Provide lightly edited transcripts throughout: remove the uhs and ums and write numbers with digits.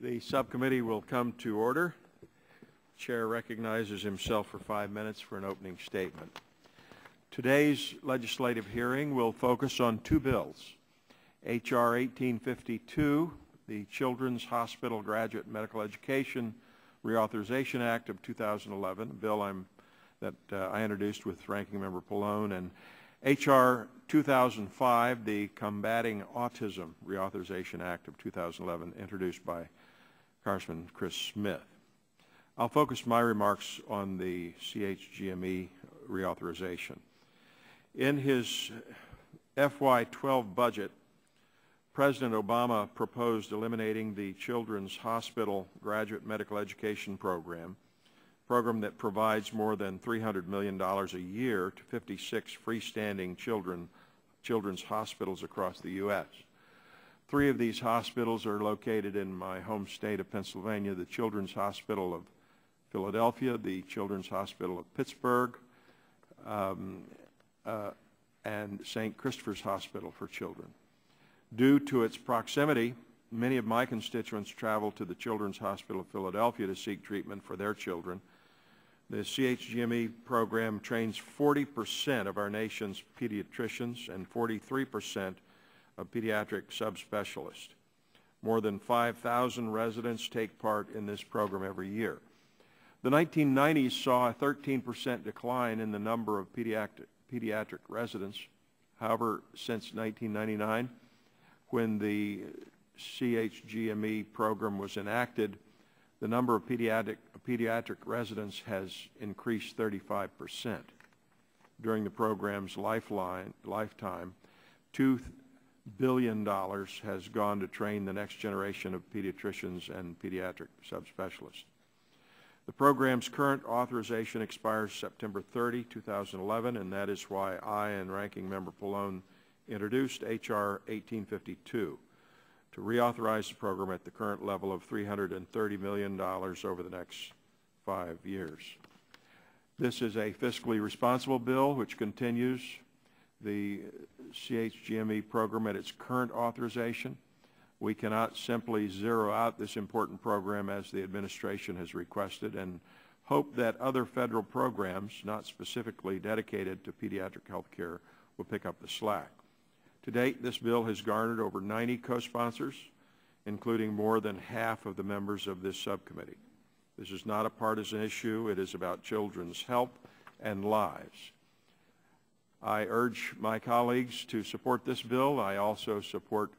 The subcommittee will come to order. Chair recognizes himself for 5 minutes for an opening statement. Today's legislative hearing will focus on two bills. H.R. 1852, the Children's Hospital Graduate Medical Education Reauthorization Act of 2011, a bill that I introduced with Ranking Member Pallone, and H.R. 2005, the Combating Autism Reauthorization Act of 2011, introduced by Congressman Chris Smith. I'll focus my remarks on the CHGME reauthorization. In his FY12 budget, President Obama proposed eliminating the Children's Hospital Graduate Medical Education program that provides more than $300 million a year to 56 freestanding children's hospitals across the U.S. 3 of these hospitals are located in my home state of Pennsylvania: the Children's Hospital of Philadelphia, the Children's Hospital of Pittsburgh, and St. Christopher's Hospital for Children. Due to its proximity, many of my constituents travel to the Children's Hospital of Philadelphia to seek treatment for their children. The CHGME program trains 40% of our nation's pediatricians and 43% of pediatric subspecialists. More than 5,000 residents take part in this program every year. The 1990s saw a 13% decline in the number of pediatric residents. However, since 1999, when the CHGME program was enacted, the number of pediatric residents has increased 35%. During the program's lifetime, $2 billion has gone to train the next generation of pediatricians and pediatric subspecialists. The program's current authorization expires September 30, 2011, and that is why I and Ranking Member Pallone introduced H.R. 1852 to reauthorize the program at the current level of $330 million over the next 5 years. This is a fiscally responsible bill which continues the CHGME program at its current authorization. We cannot simply zero out this important program as the administration has requested, and hope that other federal programs not specifically dedicated to pediatric health care will pick up the slack. To date, this bill has garnered over 90 co-sponsors, including more than half of the members of this subcommittee. This is not a partisan issue. It is about children's health and lives. I urge my colleagues to support this bill. I also support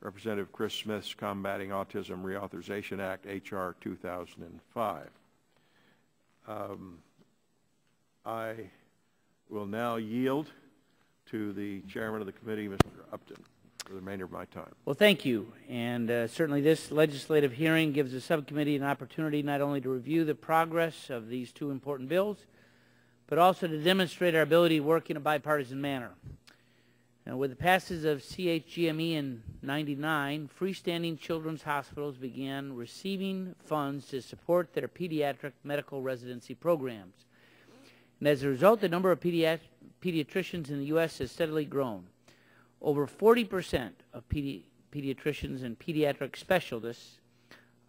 Representative Chris Smith's Combating Autism Reauthorization Act, H.R. 2005. I will now yield to the chairman of the committee, Mr. Upton, for the remainder of my time. Well, thank you. And certainly this legislative hearing gives the subcommittee an opportunity not only to review the progress of these two important bills, but also to demonstrate our ability to work in a bipartisan manner. Now, with the passage of CHGME in '99, freestanding children's hospitals began receiving funds to support their pediatric medical residency programs. And as a result, the number of pediatricians in the U.S. has steadily grown. Over 40% of pediatricians and pediatric specialists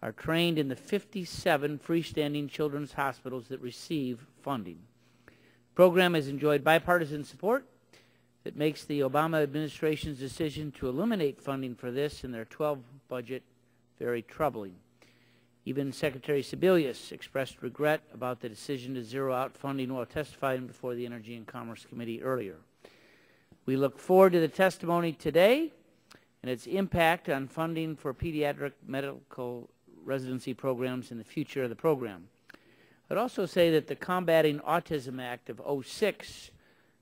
are trained in the 57 freestanding children's hospitals that receive funding. The program has enjoyed bipartisan support that makes the Obama administration's decision to eliminate funding for this in their 12 budget very troubling. Even Secretary Sebelius expressed regret about the decision to zero out funding while testifying before the Energy and Commerce Committee earlier. We look forward to the testimony today and its impact on funding for pediatric medical residency programs in the future of the program. I'd also say that the Combating Autism Act of '06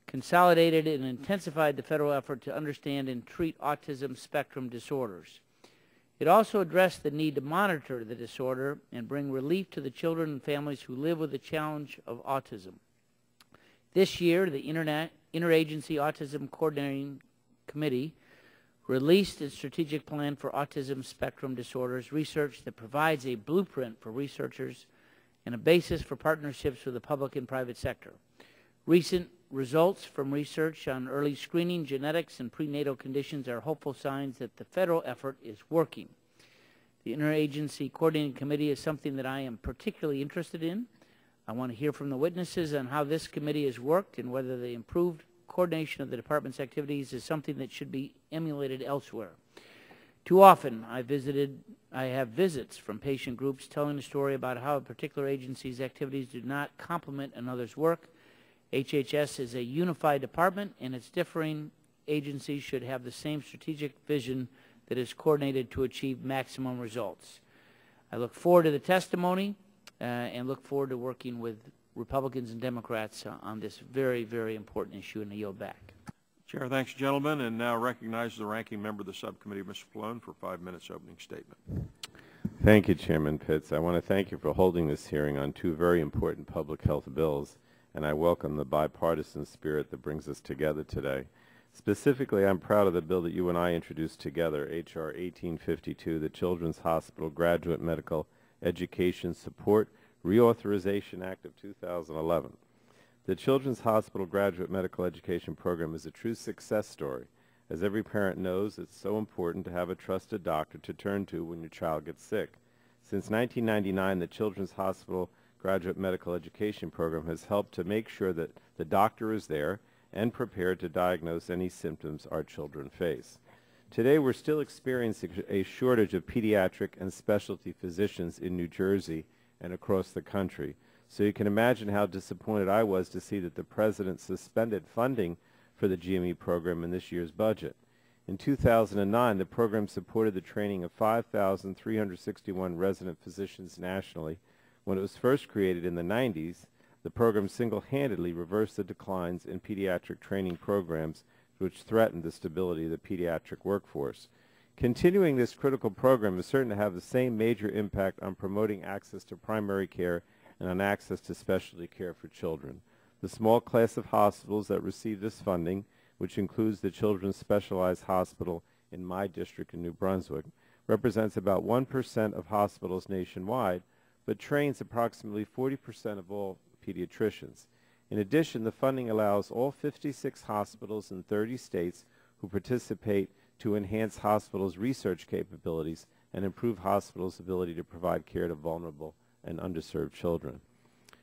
consolidated and intensified the federal effort to understand and treat autism spectrum disorders. It also addressed the need to monitor the disorder and bring relief to the children and families who live with the challenge of autism. This year, the Interagency Autism Coordinating Committee released its strategic plan for autism spectrum disorders research that provides a blueprint for researchers and a basis for partnerships with the public and private sector. Recent results from research on early screening, genetics, and prenatal conditions are hopeful signs that the federal effort is working. The Interagency Coordinating Committee is something that I am particularly interested in. I want to hear from the witnesses on how this committee has worked and whether the improved coordination of the department's activities is something that should be emulated elsewhere. Too often, I have visits from patient groups telling a story about how a particular agency's activities do not complement another's work. HHS is a unified department, and its differing agencies should have the same strategic vision that is coordinated to achieve maximum results. I look forward to the testimony and look forward to working with Republicans and Democrats on this very, very important issue, and I yield back. Chair, thanks, gentlemen, and now recognize the ranking member of the subcommittee, Mr. Pallone, for 5 minutes opening statement. Thank you, Chairman Pitts. I want to thank you for holding this hearing on two very important public health bills, and I welcome the bipartisan spirit that brings us together today. Specifically, I'm proud of the bill that you and I introduced together, H.R. 1852, the Children's Hospital Graduate Medical Education Support Reauthorization Act of 2011. The Children's Hospital Graduate Medical Education Program is a true success story. As every parent knows, it's so important to have a trusted doctor to turn to when your child gets sick. Since 1999, the Children's Hospital Graduate Medical Education Program has helped to make sure that the doctor is there and prepared to diagnose any symptoms our children face. Today, we're still experiencing a shortage of pediatric and specialty physicians in New Jersey and across the country. So you can imagine how disappointed I was to see that the President suspended funding for the GME program in this year's budget. In 2009, the program supported the training of 5,361 resident physicians nationally. When it was first created in the 90s, the program single-handedly reversed the declines in pediatric training programs which threatened the stability of the pediatric workforce. Continuing this critical program is certain to have the same major impact on promoting access to primary care and on access to specialty care for children. The small class of hospitals that receive this funding, which includes the Children's Specialized Hospital in my district in New Brunswick, represents about 1% of hospitals nationwide, but trains approximately 40% of all pediatricians. In addition, the funding allows all 56 hospitals in 30 states who participate to enhance hospitals' research capabilities and improve hospitals' ability to provide care to vulnerable and underserved children.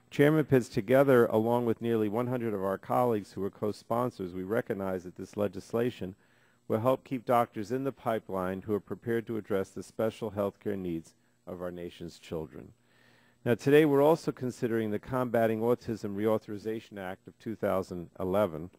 Chairman Pitts, together, along with nearly 100 of our colleagues who are co-sponsors, we recognize that this legislation will help keep doctors in the pipeline who are prepared to address the special health care needs of our nation's children. Now, today we're also considering the Combating Autism Reauthorization Act of 2011.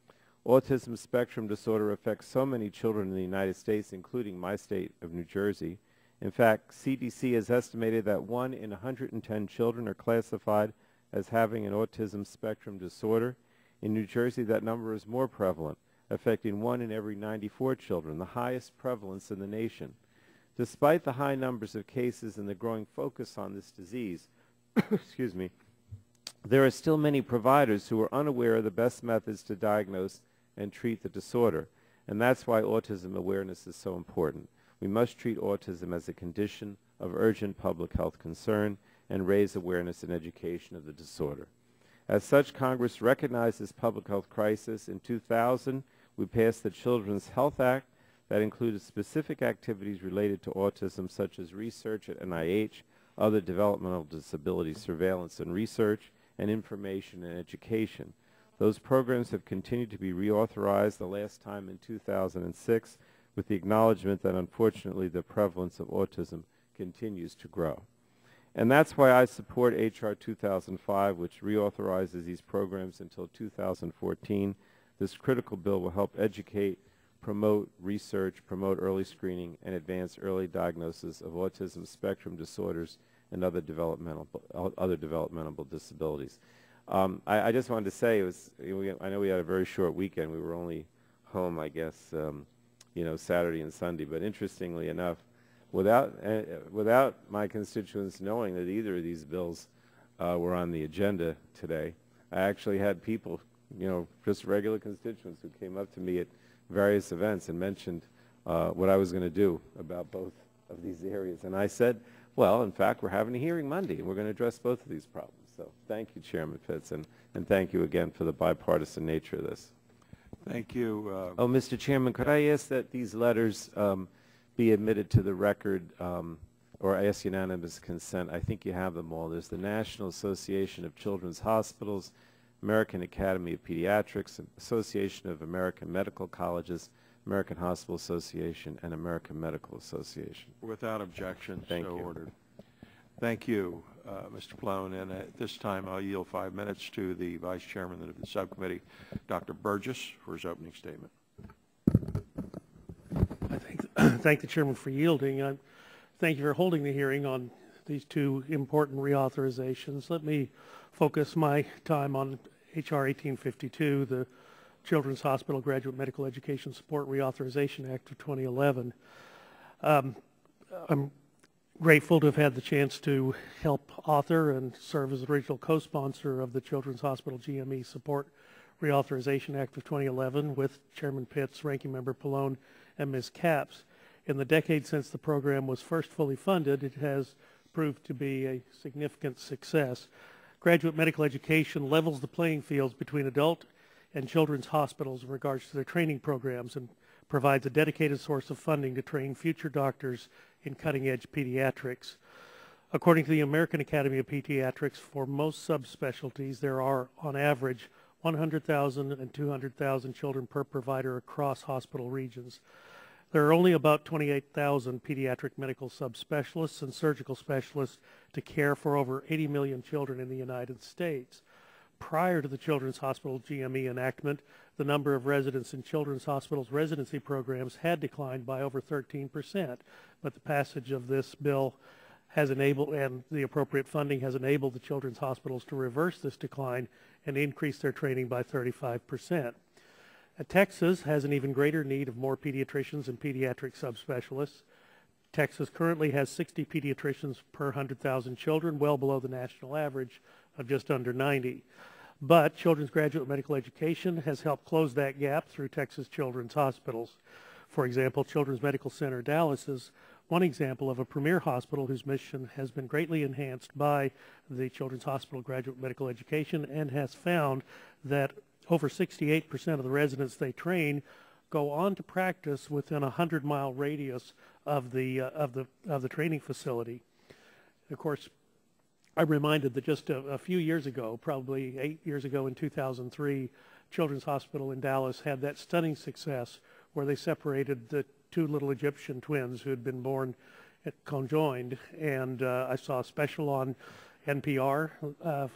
Autism spectrum disorder affects so many children in the United States, including my state of New Jersey. In fact, CDC has estimated that 1 in 110 children are classified as having an autism spectrum disorder. In New Jersey, that number is more prevalent, affecting 1 in every 94 children, the highest prevalence in the nation. Despite the high numbers of cases and the growing focus on this disease, excuse me, there are still many providers who are unaware of the best methods to diagnose and treat the disorder, and that's why autism awareness is so important. We must treat autism as a condition of urgent public health concern and raise awareness and education of the disorder. As such, Congress recognized this public health crisis. In 2000, we passed the Children's Health Act that included specific activities related to autism, such as research at NIH, other developmental disability surveillance and research, and information and education. Those programs have continued to be reauthorized, the last time in 2006, with the acknowledgement that unfortunately the prevalence of autism continues to grow. And that's why I support H.R. 2005, which reauthorizes these programs until 2014. This critical bill will help educate, promote research, promote early screening, and advance early diagnosis of autism spectrum disorders and other developmental disabilities. I just wanted to say, I know we had a very short weekend. We were only home, I guess, Saturday and Sunday. But interestingly enough, without my constituents knowing that either of these bills were on the agenda today, I actually had people, just regular constituents who came up to me at various events and mentioned what I was going to do about both of these areas. And I said, well, in fact, we're having a hearing Monday, and we're going to address both of these problems. So thank you, Chairman Pitts, and thank you again for the bipartisan nature of this. Thank you. Mr. Chairman, could I ask that these letters be admitted to the record or I ask unanimous consent. I think you have them all. There's the National Association of Children's Hospitals, American Academy of Pediatrics, Association of American Medical Colleges, American Hospital Association, and American Medical Association. Without objection, Thank so you. ordered. Thank you, Mr. Plone. And at this time, I'll yield 5 minutes to the Vice Chairman of the Subcommittee, Dr. Burgess, for his opening statement. I thank the Chairman for yielding. Thank you for holding the hearing on these two important reauthorizations. Let me focus my time on H.R. 1852, the Children's Hospital Graduate Medical Education Support Reauthorization Act of 2011. I'm grateful to have had the chance to help author and serve as the original co-sponsor of the Children's Hospital GME Support Reauthorization Act of 2011 with Chairman Pitts, Ranking Member Pallone, and Ms. Capps. In the decade since the program was first fully funded, it has proved to be a significant success. Graduate medical education levels the playing fields between adult and children's hospitals in regards to their training programs and provides a dedicated source of funding to train future doctors in cutting-edge pediatrics. According to the American Academy of Pediatrics, for most subspecialties, there are, on average, 100,000 and 200,000 children per provider across hospital regions. There are only about 28,000 pediatric medical subspecialists and surgical specialists to care for over 80 million children in the United States. Prior to the Children's Hospital GME enactment, the number of residents in Children's Hospitals residency programs had declined by over 13%, but the passage of this bill has enabled, and the appropriate funding has enabled the children's hospitals to reverse this decline and increase their training by 35%. Texas has an even greater need of more pediatricians and pediatric subspecialists. Texas currently has 60 pediatricians per 100,000 children, well below the national average of just under 90. But Children's Graduate Medical Education has helped close that gap through Texas Children's Hospitals. For example, Children's Medical Center Dallas is one example of a premier hospital whose mission has been greatly enhanced by the Children's Hospital Graduate Medical Education and has found that over 68% of the residents they train go on to practice within a 100-mile radius of the training facility. Of course, I'm reminded that just a few years ago, probably 8 years ago in 2003, Children's Hospital in Dallas had that stunning success where they separated the two little Egyptian twins who had been born conjoined. And I saw a special on NPR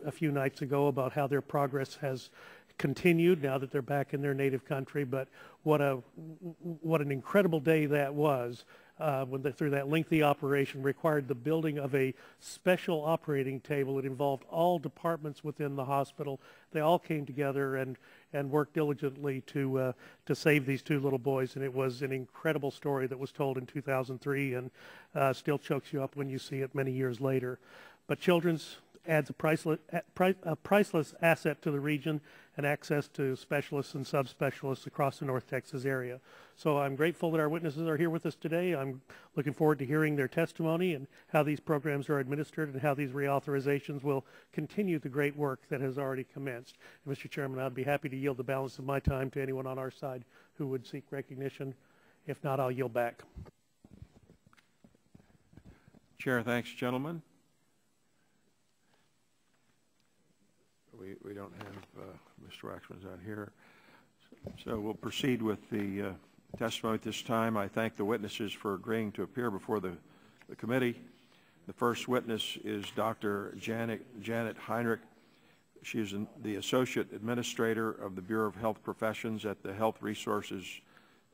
a few nights ago about how their progress has continued now that they're back in their native country. But what an incredible day that was when they, through that lengthy operation, required the building of a special operating table. It involved all departments within the hospital. They all came together and worked diligently to save these two little boys, and it was an incredible story that was told in 2003 and still chokes you up when you see it many years later. But Children's adds a priceless asset to the region and access to specialists and subspecialists across the North Texas area. So I'm grateful that our witnesses are here with us today. I'm looking forward to hearing their testimony and how these programs are administered and how these reauthorizations will continue the great work that has already commenced. And Mr. Chairman, I'd be happy to yield the balance of my time to anyone on our side who would seek recognition. If not, I'll yield back. Chair, thanks, gentlemen. We don't have Mr. Waxman's out here. So we'll proceed with the testimony at this time. I thank the witnesses for agreeing to appear before the committee. The first witness is Dr. Janet Heinrich. She is the Associate Administrator of the Bureau of Health Professions at the Health Resources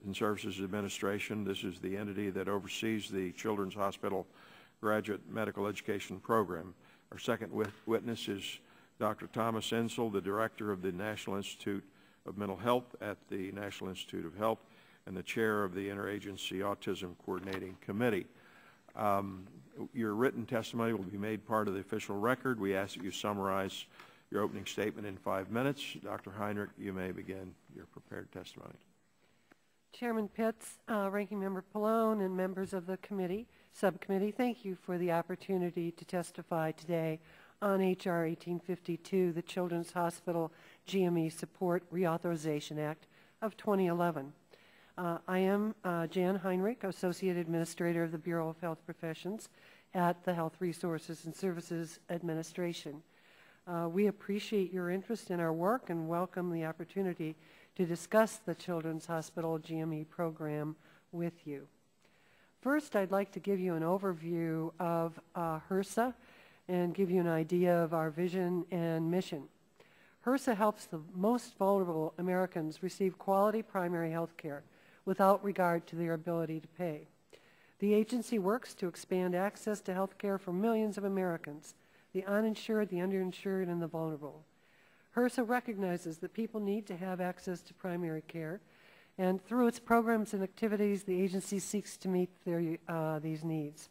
and Services Administration. This is the entity that oversees the Children's Hospital Graduate Medical Education Program. Our second witness is Dr. Thomas Ensel, the Director of the National Institute of Mental Health at the National Institute of Health and the Chair of the Interagency Autism Coordinating Committee. Your written testimony will be made part of the official record. We ask that you summarize your opening statement in 5 minutes. Dr. Heinrich, you may begin your prepared testimony. Chairman Pitts, Ranking Member Pallone, and members of the subcommittee, thank you for the opportunity to testify today on H.R. 1852, the Children's Hospital GME Support Reauthorization Act of 2011. I am Jan Heinrich, Associate Administrator of the Bureau of Health Professions at the Health Resources and Services Administration. We appreciate your interest in our work and welcome the opportunity to discuss the Children's Hospital GME program with you. First, I'd like to give you an overview of HRSA and give you an idea of our vision and mission. HRSA helps the most vulnerable Americans receive quality primary health care without regard to their ability to pay. The agency works to expand access to health care for millions of Americans, the uninsured, the underinsured, and the vulnerable. HRSA recognizes that people need to have access to primary care, and through its programs and activities, the agency seeks to meet these needs.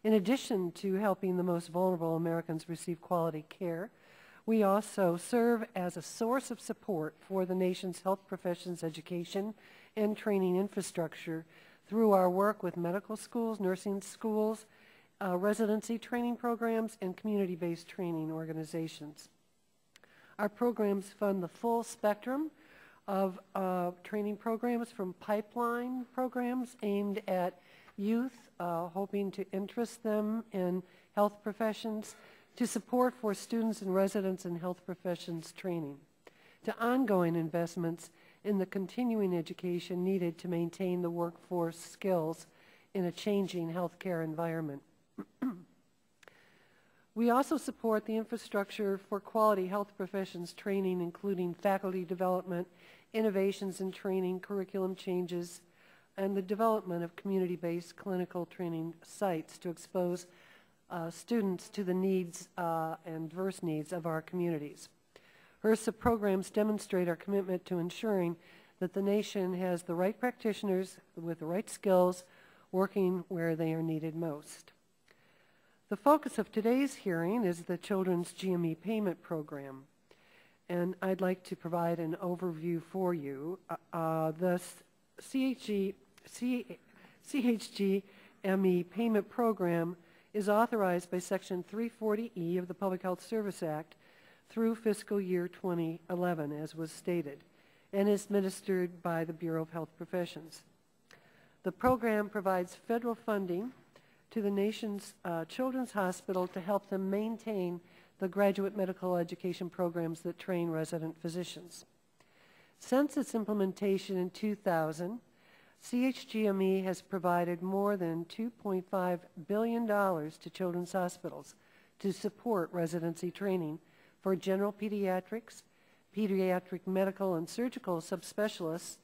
In addition to helping the most vulnerable Americans receive quality care, we also serve as a source of support for the nation's health professions education and training infrastructure through our work with medical schools, nursing schools, residency training programs, and community-based training organizations. Our programs fund the full spectrum of training programs, from pipeline programs aimed at youth, hoping to interest them in health professions, to support for students and residents in health professions training, to ongoing investments in the continuing education needed to maintain the workforce skills in a changing healthcare environment. We also support the infrastructure for quality health professions training, including faculty development, innovations in training, curriculum changes, and the development of community-based clinical training sites to expose students to the needs and diverse needs of our communities. HRSA programs demonstrate our commitment to ensuring that the nation has the right practitioners with the right skills working where they are needed most. The focus of today's hearing is the Children's GME Payment Program, and I'd like to provide an overview for you. The CHGME Payment Program is authorized by Section 340E of the Public Health Service Act through fiscal year 2011, as was stated, and is administered by the Bureau of Health Professions. The program provides federal funding to the nation's children's hospital to help them maintain the graduate medical education programs that train resident physicians. Since its implementation in 2000, CHGME has provided more than $2.5 billion to children's hospitals to support residency training for general pediatrics, pediatric medical and surgical subspecialists,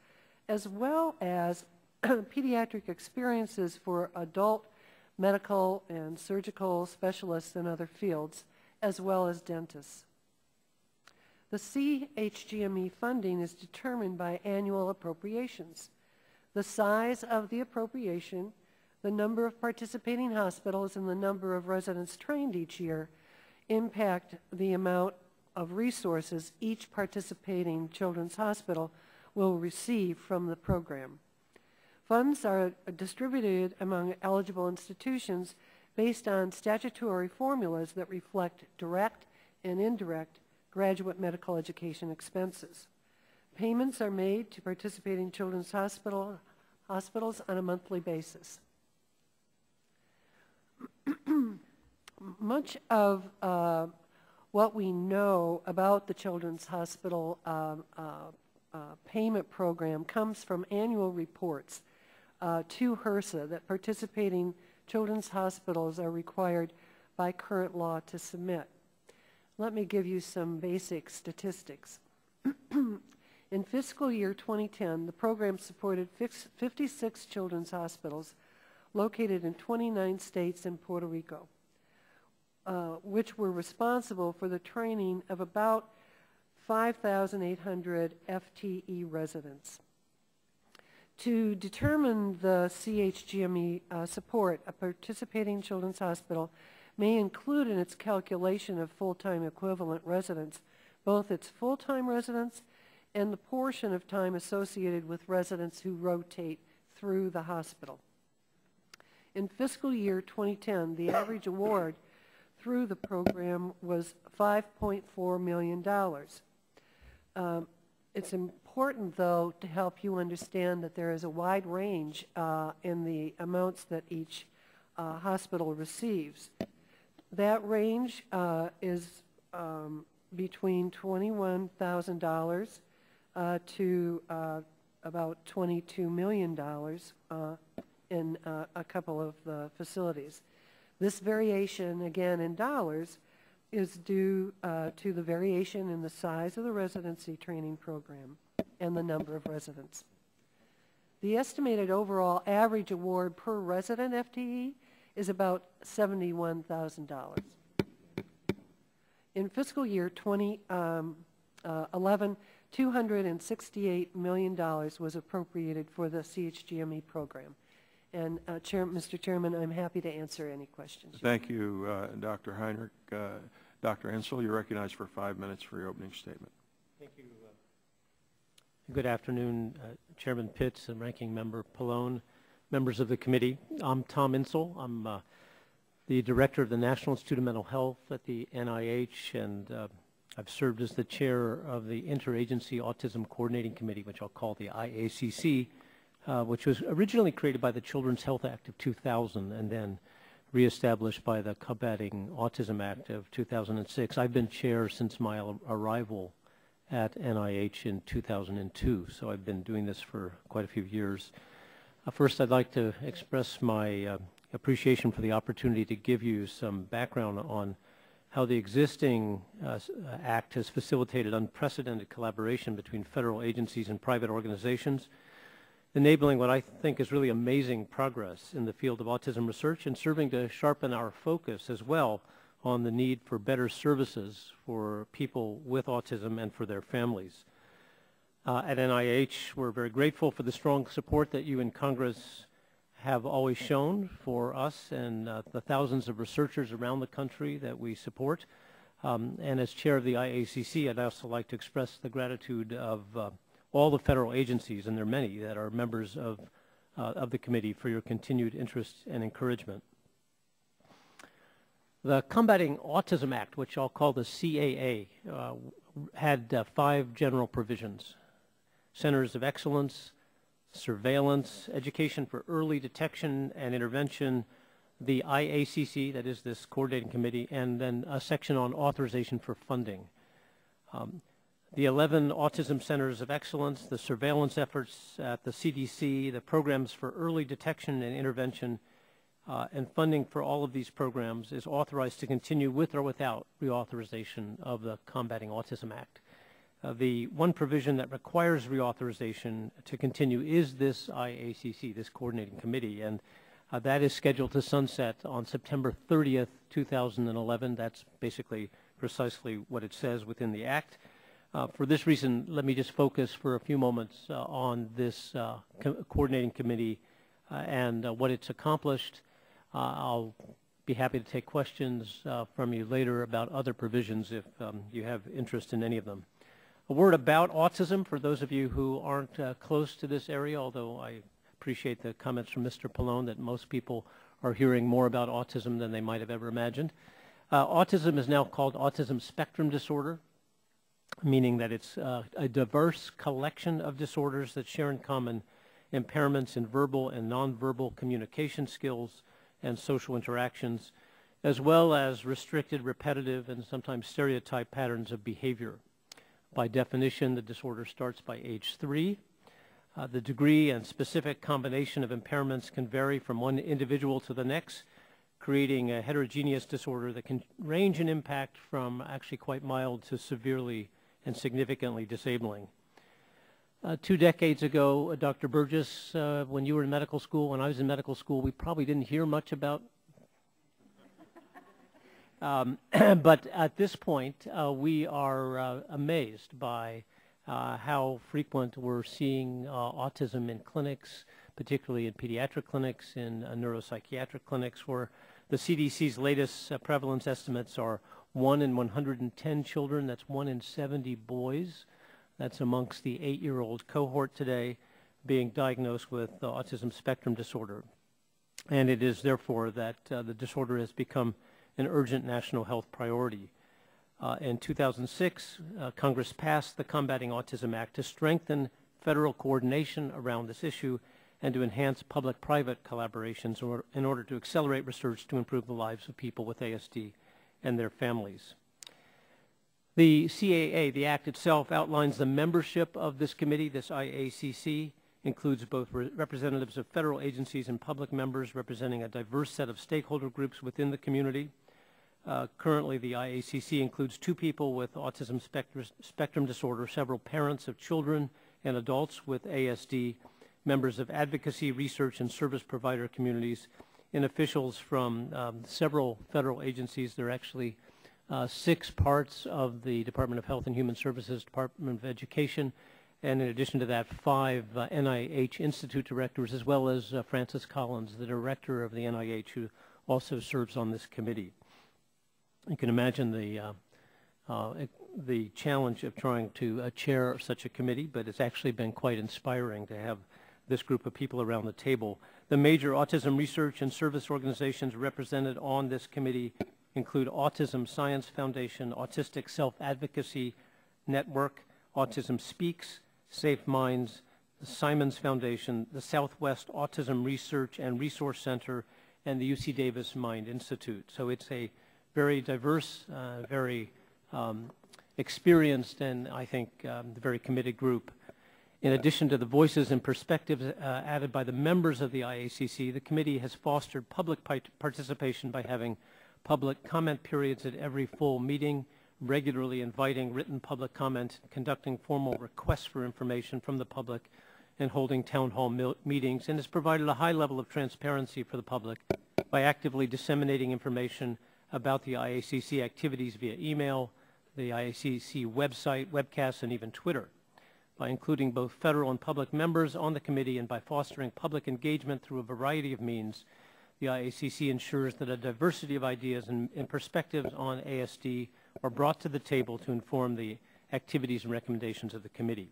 as well as pediatric experiences for adult medical and surgical specialists in other fields, as well as dentists. The CHGME funding is determined by annual appropriations. The size of the appropriation, the number of participating hospitals, and the number of residents trained each year impact the amount of resources each participating children's hospital will receive from the program. Funds are distributed among eligible institutions based on statutory formulas that reflect direct and indirect graduate medical education expenses. Payments are made to participating children's hospitals on a monthly basis. Much of what we know about the Children's Hospital payment program comes from annual reports to HRSA that participating children's hospitals are required by current law to submit. Let me give you some basic statistics. In fiscal year 2010, the program supported 56 children's hospitals located in 29 states and Puerto Rico, which were responsible for the training of about 5,800 FTE residents. To determine the CHGME support, a participating children's hospital may include in its calculation of full-time equivalent residents both its full-time residents and the portion of time associated with residents who rotate through the hospital. In fiscal year 2010, the average award through the program was $5.4 million. It's important, though, to help you understand that there is a wide range in the amounts that each hospital receives. That range is between $21,000 to about $22 million in a couple of the facilities. This variation, again in dollars, is due to the variation in the size of the residency training program and the number of residents. The estimated overall average award per resident FTE is about $71,000. In fiscal year 2011, $268 million was appropriated for the CHGME program. And Mr. Chairman, I'm happy to answer any questions. Thank you, Dr. Heinrich. Dr. Ensel, you're recognized for 5 minutes for your opening statement. Thank you. Good afternoon, Chairman Pitts and Ranking Member Pallone, members of the committee. I'm Tom Ensel. I'm the Director of the National Institute of Mental Health at the NIH, and I've served as the chair of the Interagency Autism Coordinating Committee, which I'll call the IACC, which was originally created by the Children's Health Act of 2000 and then reestablished by the Combating Autism Act of 2006. I've been chair since my arrival at NIH in 2002, so I've been doing this for quite a few years. First, I'd like to express my appreciation for the opportunity to give you some background on how the existing act has facilitated unprecedented collaboration between federal agencies and private organizations, enabling what I think is really amazing progress in the field of autism research and serving to sharpen our focus as well on the need for better services for people with autism and for their families. At NIH, we're very grateful for the strong support that you in Congress have always shown for us and the thousands of researchers around the country that we support. And as chair of the IACC, I'd also like to express the gratitude of all the federal agencies, and there are many that are members of the committee, for your continued interest and encouragement. The Combating Autism Act, which I'll call the CAA, had 5 general provisions: centers of excellence, surveillance, education for early detection and intervention, the IACC, that is this coordinating committee, and then a section on authorization for funding. The 11 autism centers of excellence, the surveillance efforts at the CDC, the programs for early detection and intervention, and funding for all of these programs is authorized to continue with or without reauthorization of the Combating Autism Act. The one provision that requires reauthorization to continue is this IACC, this coordinating committee, and that is scheduled to sunset on September 30th, 2011. That's basically precisely what it says within the Act. For this reason, let me just focus for a few moments on this coordinating committee and what it's accomplished. I'll be happy to take questions from you later about other provisions if you have interest in any of them. A word about autism for those of you who aren't close to this area, although I appreciate the comments from Mr. Pallone that most people are hearing more about autism than they might have ever imagined. Autism is now called autism spectrum disorder, meaning that it's a diverse collection of disorders that share in common impairments in verbal and nonverbal communication skills and social interactions, as well as restricted, repetitive, and sometimes stereotyped patterns of behavior. By definition, the disorder starts by age 3. The degree and specific combination of impairments can vary from one individual to the next, creating a heterogeneous disorder that can range in impact from actually quite mild to severely and significantly disabling. 2 decades ago, Dr. Burgess, when you were in medical school, when I was in medical school, we probably didn't hear much about but at this point, we are amazed by how frequent we're seeing autism in clinics, particularly in pediatric clinics, in neuropsychiatric clinics, where the CDC's latest prevalence estimates are 1 in 110 children. That's 1 in 70 boys. That's amongst the 8-year-old cohort today being diagnosed with autism spectrum disorder. And it is therefore that the disorder has become an urgent national health priority. In 2006, Congress passed the Combating Autism Act to strengthen federal coordination around this issue and to enhance public-private collaborations in order to accelerate research to improve the lives of people with ASD and their families. The CAA, the Act itself, outlines the membership of this committee. This IACC includes both representatives of federal agencies and public members representing a diverse set of stakeholder groups within the community. Currently, the IACC includes 2 people with autism spectrum disorder, several parents of children and adults with ASD, members of advocacy, research, and service provider communities, and officials from several federal agencies. There are actually 6 parts of the Department of Health and Human Services, Department of Education, and in addition to that, 5 NIH Institute directors, as well as Francis Collins, the director of the NIH, who also serves on this committee. You can imagine the challenge of trying to chair such a committee, but it's actually been quite inspiring to have this group of people around the table. The major autism research and service organizations represented on this committee include Autism Science Foundation, Autistic Self-Advocacy Network, Autism Speaks, Safe Minds, the Simons Foundation, the Southwest Autism Research and Resource Center, and the UC Davis Mind Institute. So it's a very diverse, very experienced, and I think very committed group. In addition to the voices and perspectives added by the members of the IACC, the committee has fostered public participation by having public comment periods at every full meeting, regularly inviting written public comment, conducting formal requests for information from the public, and holding town hall meetings, and has provided a high level of transparency for the public by actively disseminating information about the IACC activities via email, the IACC website, webcasts, and even Twitter. By including both federal and public members on the committee and by fostering public engagement through a variety of means, the IACC ensures that a diversity of ideas and perspectives on ASD are brought to the table to inform the activities and recommendations of the committee.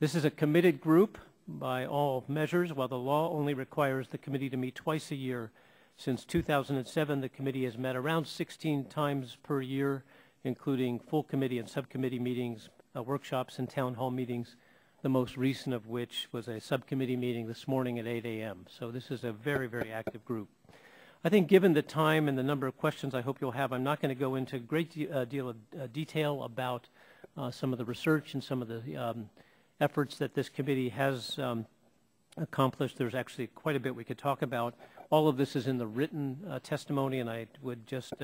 This is a committed group by all measures. While the law only requires the committee to meet twice a year, since 2007 the committee has met around 16 times per year, including full committee and subcommittee meetings, workshops, and town hall meetings, the most recent of which was a subcommittee meeting this morning at 8 a.m. So this is a very, very active group. I think given the time and the number of questions I hope you'll have, I'm not going to go into a great deal of detail about some of the research and some of the efforts that this committee has accomplished. There's actually quite a bit we could talk about. All of this is in the written testimony, and I would just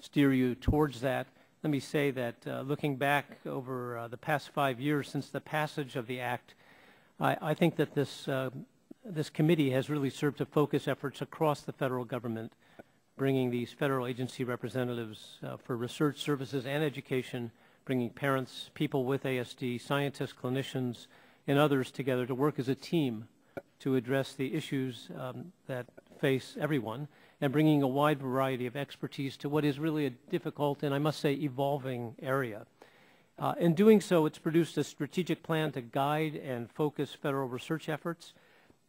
steer you towards that. Let me say that looking back over the past 5 years since the passage of the Act, I think that this committee has really served to focus efforts across the federal government, bringing these federal agency representatives for research services and education, bringing parents, people with ASD, scientists, clinicians, and others together to work as a team to address the issues that face everyone, and bringing a wide variety of expertise to what is really a difficult and, I must say, evolving area. In doing so, it's produced a strategic plan to guide and focus federal research efforts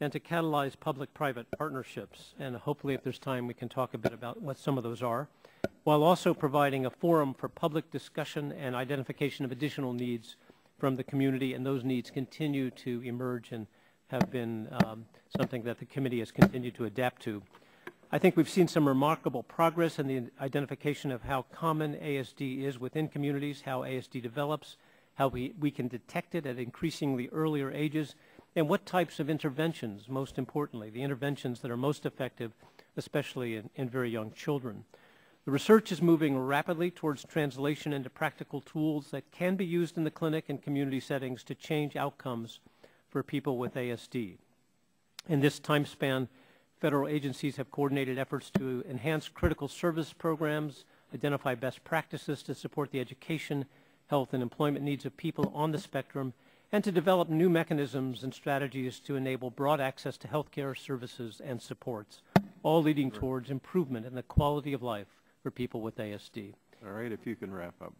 and to catalyze public-private partnerships. And hopefully, if there's time, we can talk a bit about what some of those are, while also providing a forum for public discussion and identification of additional needs from the community, and those needs continue to emerge and have been something that the committee has continued to adapt to. I think we've seen some remarkable progress in the identification of how common ASD is within communities, how ASD develops, how we can detect it at increasingly earlier ages, and what types of interventions, most importantly, the interventions that are most effective, especially in very young children. The research is moving rapidly towards translation into practical tools that can be used in the clinic and community settings to change outcomes for people with ASD. In this time span, federal agencies have coordinated efforts to enhance critical service programs, identify best practices to support the education, health, and employment needs of people on the spectrum, and to develop new mechanisms and strategies to enable broad access to healthcare services and supports, all leading towards improvement in the quality of life for people with ASD. All right, if you can wrap up.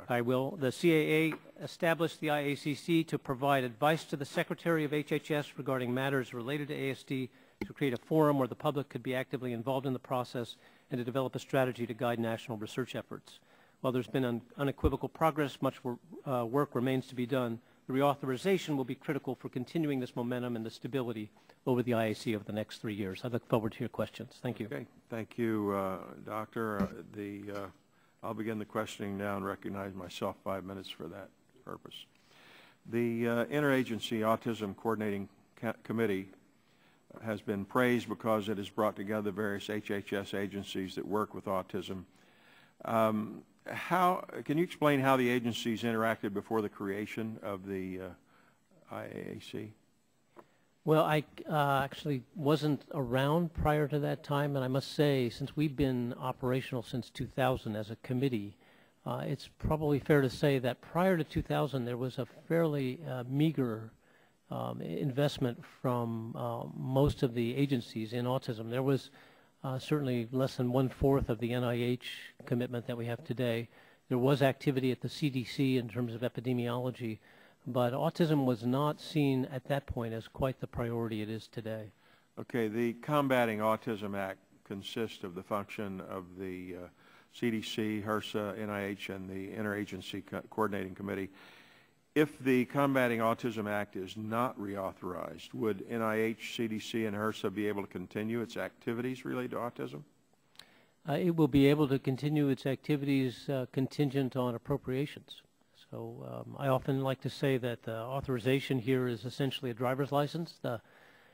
I will. The CAA established the IACC to provide advice to the Secretary of HHS regarding matters related to ASD, to create a forum where the public could be actively involved in the process, and to develop a strategy to guide national research efforts. While there's been unequivocal progress, much work remains to be done. The reauthorization will be critical for continuing this momentum and the stability over the IAC over the next 3 years. I look forward to your questions. Thank you. Okay, thank you, Doctor. I'll begin the questioning now and recognize myself 5 minutes for that purpose. The Interagency Autism Coordinating Committee has been praised because it has brought together various HHS agencies that work with autism. Can you explain how the agencies interacted before the creation of the IAAC? Well, I actually wasn't around prior to that time, and I must say, since we've been operational since 2000 as a committee, it's probably fair to say that prior to 2000 there was a fairly meager investment from most of the agencies in autism. There was certainly less than 1/4 of the NIH commitment that we have today. There was activity at the CDC in terms of epidemiology, but autism was not seen at that point as quite the priority it is today. Okay, the Combating Autism Act consists of the function of the CDC, HRSA, NIH, and the Interagency Coordinating Committee. If the Combating Autism Act is not reauthorized, would NIH, CDC, and HRSA be able to continue its activities related to autism? It will be able to continue its activities contingent on appropriations. So I often like to say that the authorization here is essentially a driver's license. The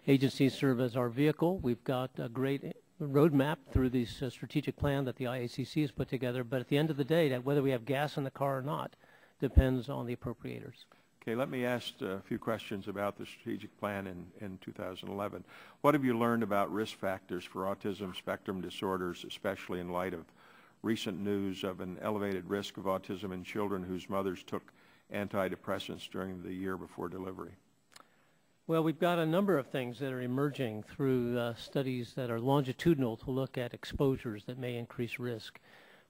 agencies serve as our vehicle. We've got a great roadmap through this strategic plan that the IACC has put together, but at the end of the day, that whether we have gas in the car or not depends on the appropriators. Okay, let me ask a few questions about the strategic plan in 2011. What have you learned about risk factors for autism spectrum disorders, especially in light of recent news of an elevated risk of autism in children whose mothers took antidepressants during the year before delivery? Well, we've got a number of things that are emerging through studies that are longitudinal to look at exposures that may increase risk.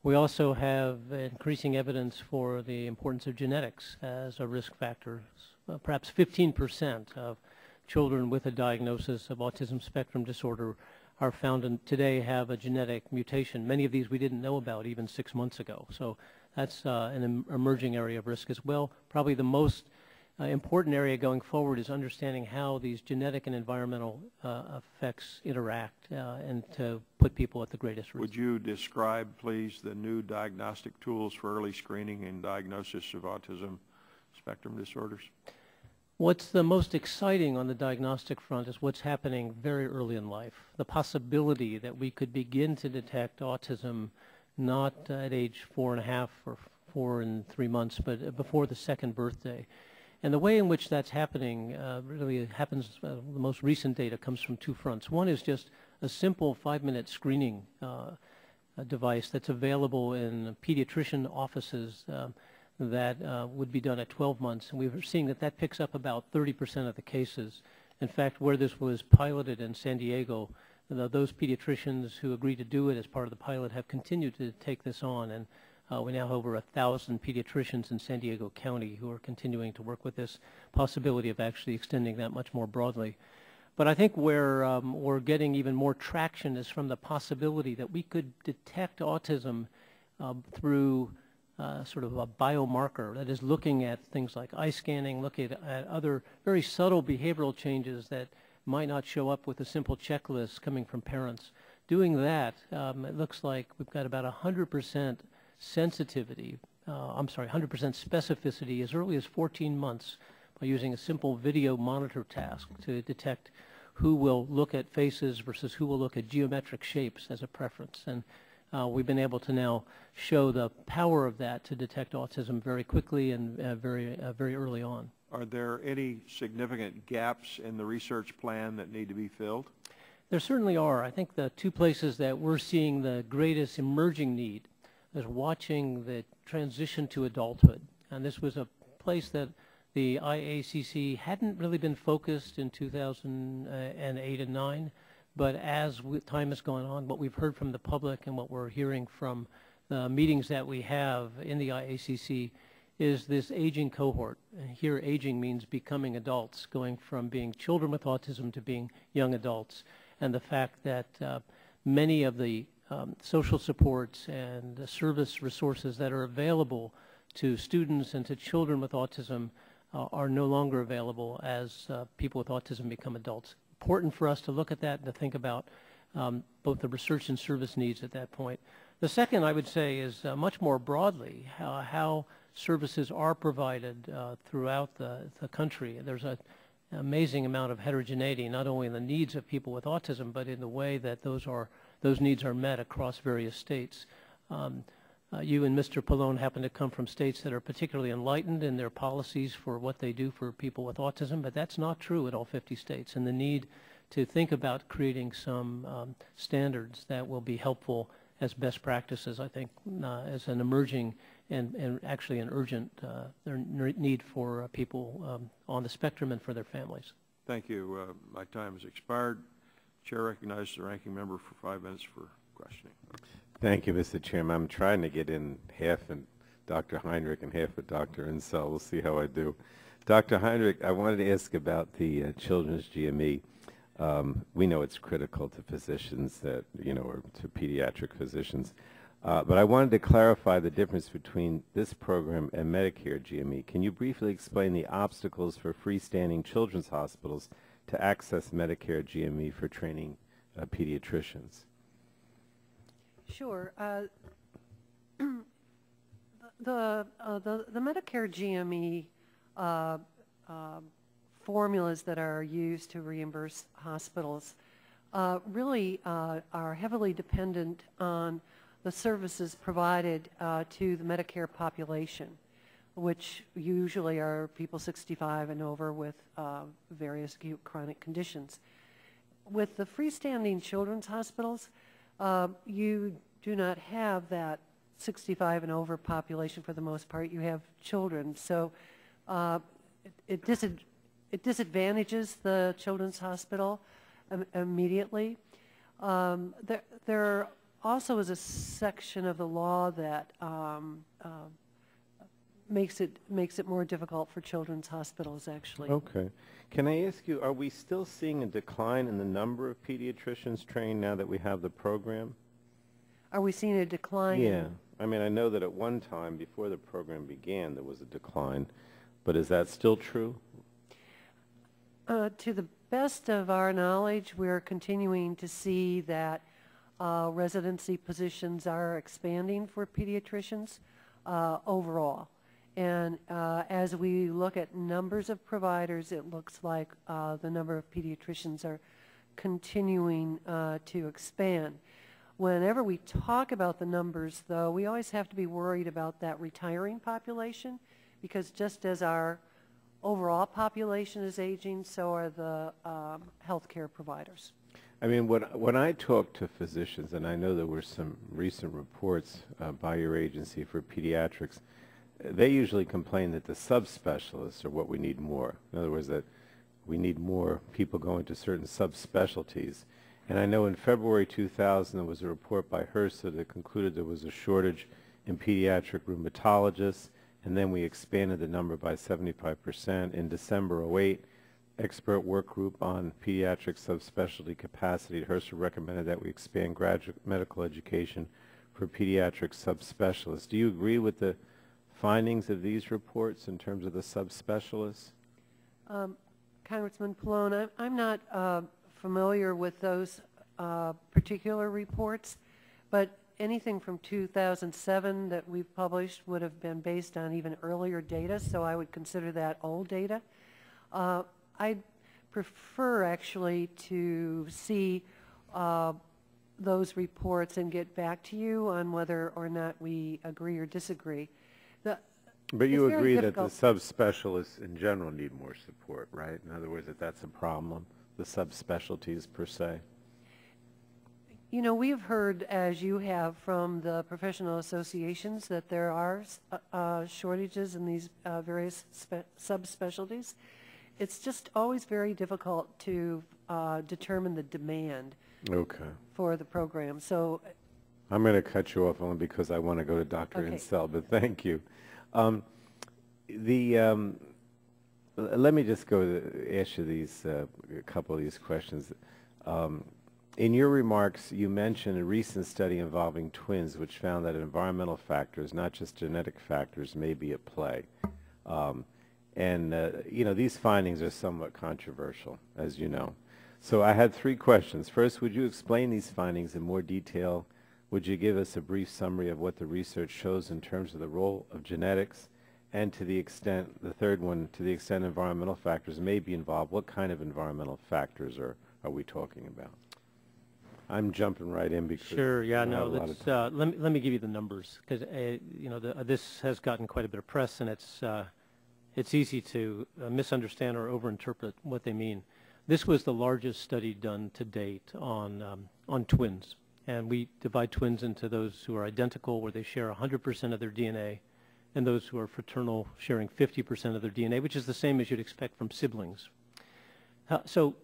We also have increasing evidence for the importance of genetics as a risk factor. Perhaps 15% of children with a diagnosis of autism spectrum disorder are found and today have a genetic mutation. Many of these we didn't know about even 6 months ago. So that's an emerging area of risk as well. Probably the most important area going forward is understanding how these genetic and environmental effects interact and to put people at the greatest risk. Would you describe, please, the new diagnostic tools for early screening and diagnosis of autism spectrum disorders? What's the most exciting on the diagnostic front is what's happening very early in life. The possibility that we could begin to detect autism not at age 4.5 or 4 and 3 months, but before the second birthday. And the way in which that's happening really happens, the most recent data comes from two fronts. One is just a simple 5-minute screening device that's available in pediatrician offices that would be done at 12 months. And we're seeing that that picks up about 30% of the cases. In fact, where this was piloted in San Diego, those pediatricians who agreed to do it as part of the pilot have continued to take this on. And we now have over 1,000 pediatricians in San Diego County who are continuing to work with this possibility of actually extending that much more broadly. But I think where we're getting even more traction is from the possibility that we could detect autism through sort of a biomarker that is looking at things like eye scanning, looking at other very subtle behavioral changes that might not show up with a simple checklist coming from parents. Doing that, it looks like we've got about 100% sensitivity, 100% specificity as early as 14 months by using a simple video monitor task to detect who will look at faces versus who will look at geometric shapes as a preference. And we've been able to now show the power of that to detect autism very quickly and very early on. Are there any significant gaps in the research plan that need to be filled? There certainly are. I think the two places that we're seeing the greatest emerging need is watching the transition to adulthood. And this was a place that the IACC hadn't really been focused in 2008 and 9, but as time has gone on, what we've heard from the public and what we're hearing from the meetings that we have in the IACC is this aging cohort. And here aging means becoming adults, going from being children with autism to being young adults. And the fact that many of the social supports and the service resources that are available to students and to children with autism are no longer available as people with autism become adults. important for us to look at that and to think about both the research and service needs at that point. The second, I would say, is much more broadly how services are provided throughout the country. There's an amazing amount of heterogeneity, not only in the needs of people with autism, but in the way that those needs are met across various states. You and Mr. Pallone happen to come from states that are particularly enlightened in their policies for what they do for people with autism, but that's not true in all 50 states. And the need to think about creating some standards that will be helpful as best practices, I think, as an emerging and actually an urgent need for people on the spectrum and for their families. Thank you. My time has expired. Chair recognizes the ranking member for 5 minutes for questioning. Thank you, Mr. Chairman. I'm trying to get in half in Dr. Heinrich and half with Dr. Insel. We'll see how I do. Dr. Heinrich, I wanted to ask about the children's GME. We know it's critical to physicians that, or to pediatric physicians. But I wanted to clarify the difference between this program and Medicare GME. Can you briefly explain the obstacles for freestanding children's hospitals to access Medicare GME for training pediatricians? Sure. The Medicare GME formulas that are used to reimburse hospitals really are heavily dependent on the services provided to the Medicare population, which usually are people 65 and over with various acute chronic conditions. With the freestanding children's hospitals, you do not have that 65 and over population for the most part. You have children, so it disadvantages the children's hospital immediately. There also is a section of the law that makes it more difficult for children's hospitals, actually. Okay. Can I ask you, are we still seeing a decline in the number of pediatricians trained now that we have the program? Are we seeing a decline? Yeah. I mean, I know that at one time, before the program began, there was a decline. But is that still true? To the best of our knowledge, we're continuing to see that residency positions are expanding for pediatricians overall. And as we look at numbers of providers, it looks like the number of pediatricians are continuing to expand. Whenever we talk about the numbers, though, we always have to be worried about that retiring population, because just as our overall population is aging, so are the healthcare providers. I mean, when I talk to physicians, and I know there were some recent reports by your agency for pediatrics, they usually complain that the subspecialists are what we need more. In other words, that we need more people going to certain subspecialties. And I know in February 2000 there was a report by HRSA that concluded there was a shortage in pediatric rheumatologists, and then we expanded the number by 75%. In December 2008, expert work group on pediatric subspecialty capacity at HRSA recommended that we expand graduate medical education for pediatric subspecialists. Do you agree with the findings of these reports in terms of the subspecialists? Congressman Pallone, I'm not familiar with those particular reports, but anything from 2007 that we've published would have been based on even earlier data, so I would consider that old data. I'd prefer actually to see those reports and get back to you on whether or not we agree or disagree. But you agree that the subspecialists in general need more support, right? In other words, that that's a problem, the subspecialties per se? You know, we've heard, as you have, from the professional associations that there are shortages in these various subspecialties. It's just always very difficult to determine the demand for the program. So I'm going to cut you off only because I want to go to Dr. Insel, but thank you. Let me just go to ask you these a couple of these questions. In your remarks, you mentioned a recent study involving twins, which found that environmental factors, not just genetic factors, may be at play. You know, these findings are somewhat controversial, as you know. So I had 3 questions. First, would you explain these findings in more detail? Would you give us a brief summary of what the research shows in terms of the role of genetics? And to the extent, the third one, to the extent environmental factors may be involved, what kind of environmental factors are we talking about? I'm jumping right in because sure, yeah, no, let's, let me give you the numbers, because you know, this has gotten quite a bit of press, and it's easy to misunderstand or overinterpret what they mean. This was the largest study done to date on twins, and we divide twins into those who are identical, where they share 100% of their DNA, and those who are fraternal, sharing 50% of their DNA, which is the same as you'd expect from siblings. So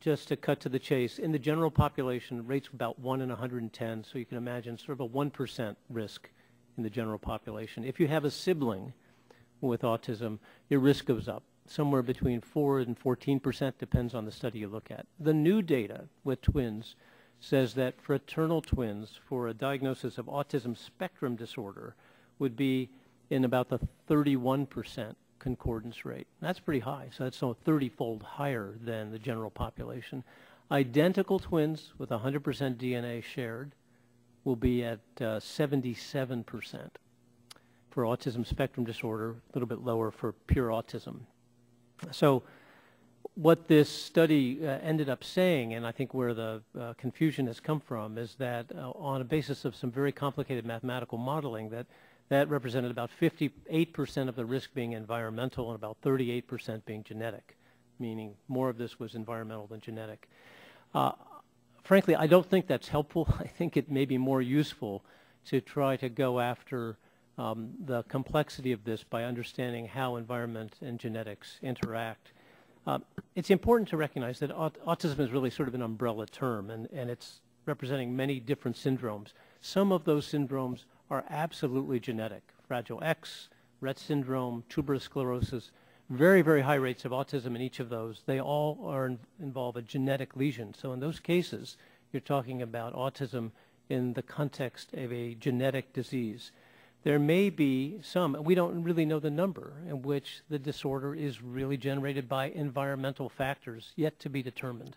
just to cut to the chase, in the general population, the rate's about 1 in 110, so you can imagine sort of a 1% risk in the general population. If you have a sibling with autism, your risk goes up, somewhere between 4 and 14%, depends on the study you look at. The new data with twins says that fraternal twins for a diagnosis of autism spectrum disorder would be in about the 31% concordance rate. That's pretty high, so that's 30-fold higher than the general population. Identical twins with 100% DNA shared will be at 77% for autism spectrum disorder, a little bit lower for pure autism. So what this study ended up saying, and I think where the confusion has come from, is that on a basis of some very complicated mathematical modeling, that represented about 58% of the risk being environmental and about 38% being genetic, meaning more of this was environmental than genetic. Frankly, I don't think that's helpful. I think it may be more useful to try to go after the complexity of this by understanding how environment and genetics interact. It's important to recognize that autism is really sort of an umbrella term, and it's representing many different syndromes. Some of those syndromes are absolutely genetic. Fragile X, Rett syndrome, tuberous sclerosis, very, very high rates of autism in each of those. They all involve a genetic lesion. So in those cases, you're talking about autism in the context of a genetic disease. There may be some, we don't really know the number, in which the disorder is really generated by environmental factors yet to be determined.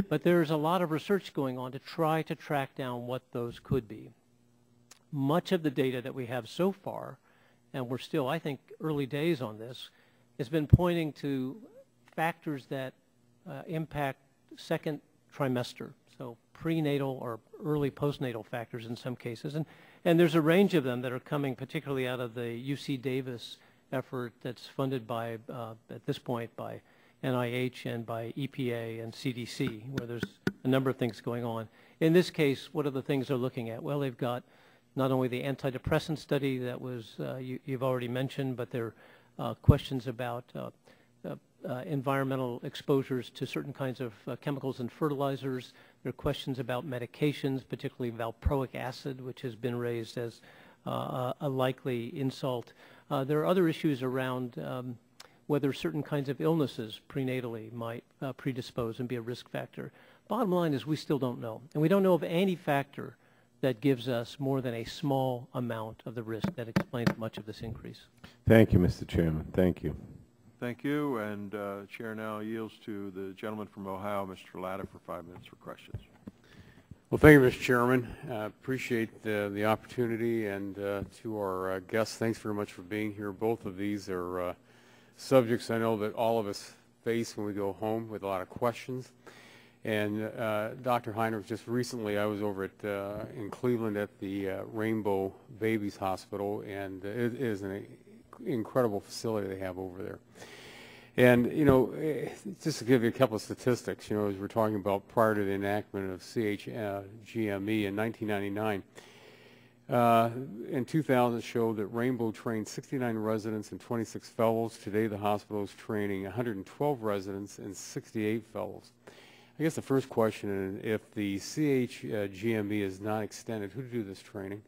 But there's a lot of research going on to try to track down what those could be. Much of the data that we have so far, and we're still, I think, early days on this, has been pointing to factors that impact second trimester, so prenatal or early postnatal factors in some cases. And there's a range of them that are coming particularly out of the UC Davis effort that's funded by, at this point, by NIH and by EPA and CDC, where there's a number of things going on. In this case, what are the things they're looking at? Well, they've got not only the antidepressant study that was you've already mentioned, but there are questions about environmental exposures to certain kinds of chemicals and fertilizers. There are questions about medications, particularly valproic acid, which has been raised as a likely insult. There are other issues around whether certain kinds of illnesses prenatally might predispose and be a risk factor. Bottom line is we still don't know. And we don't know of any factor that gives us more than a small amount of the risk that explains much of this increase. Thank you, Mr. Chairman. Thank you. Thank you, and Chair now yields to the gentleman from Ohio, Mr. Latta, for 5 minutes for questions. Well, thank you, Mr. Chairman. Appreciate the opportunity, and to our guests, thanks very much for being here. Both of these are subjects I know that all of us face when we go home with a lot of questions. And Dr. Heinrich, just recently I was over at in Cleveland at the Rainbow Babies Hospital, and it is an incredible facility they have over there. And, you know, just to give you a couple of statistics, you know, as we're talking about prior to the enactment of CHGME in 1999, in 2000 showed that Rainbow trained 69 residents and 26 fellows. Today the hospital is training 112 residents and 68 fellows. I guess the first question is, if the CHGME is not extended, who to do this training?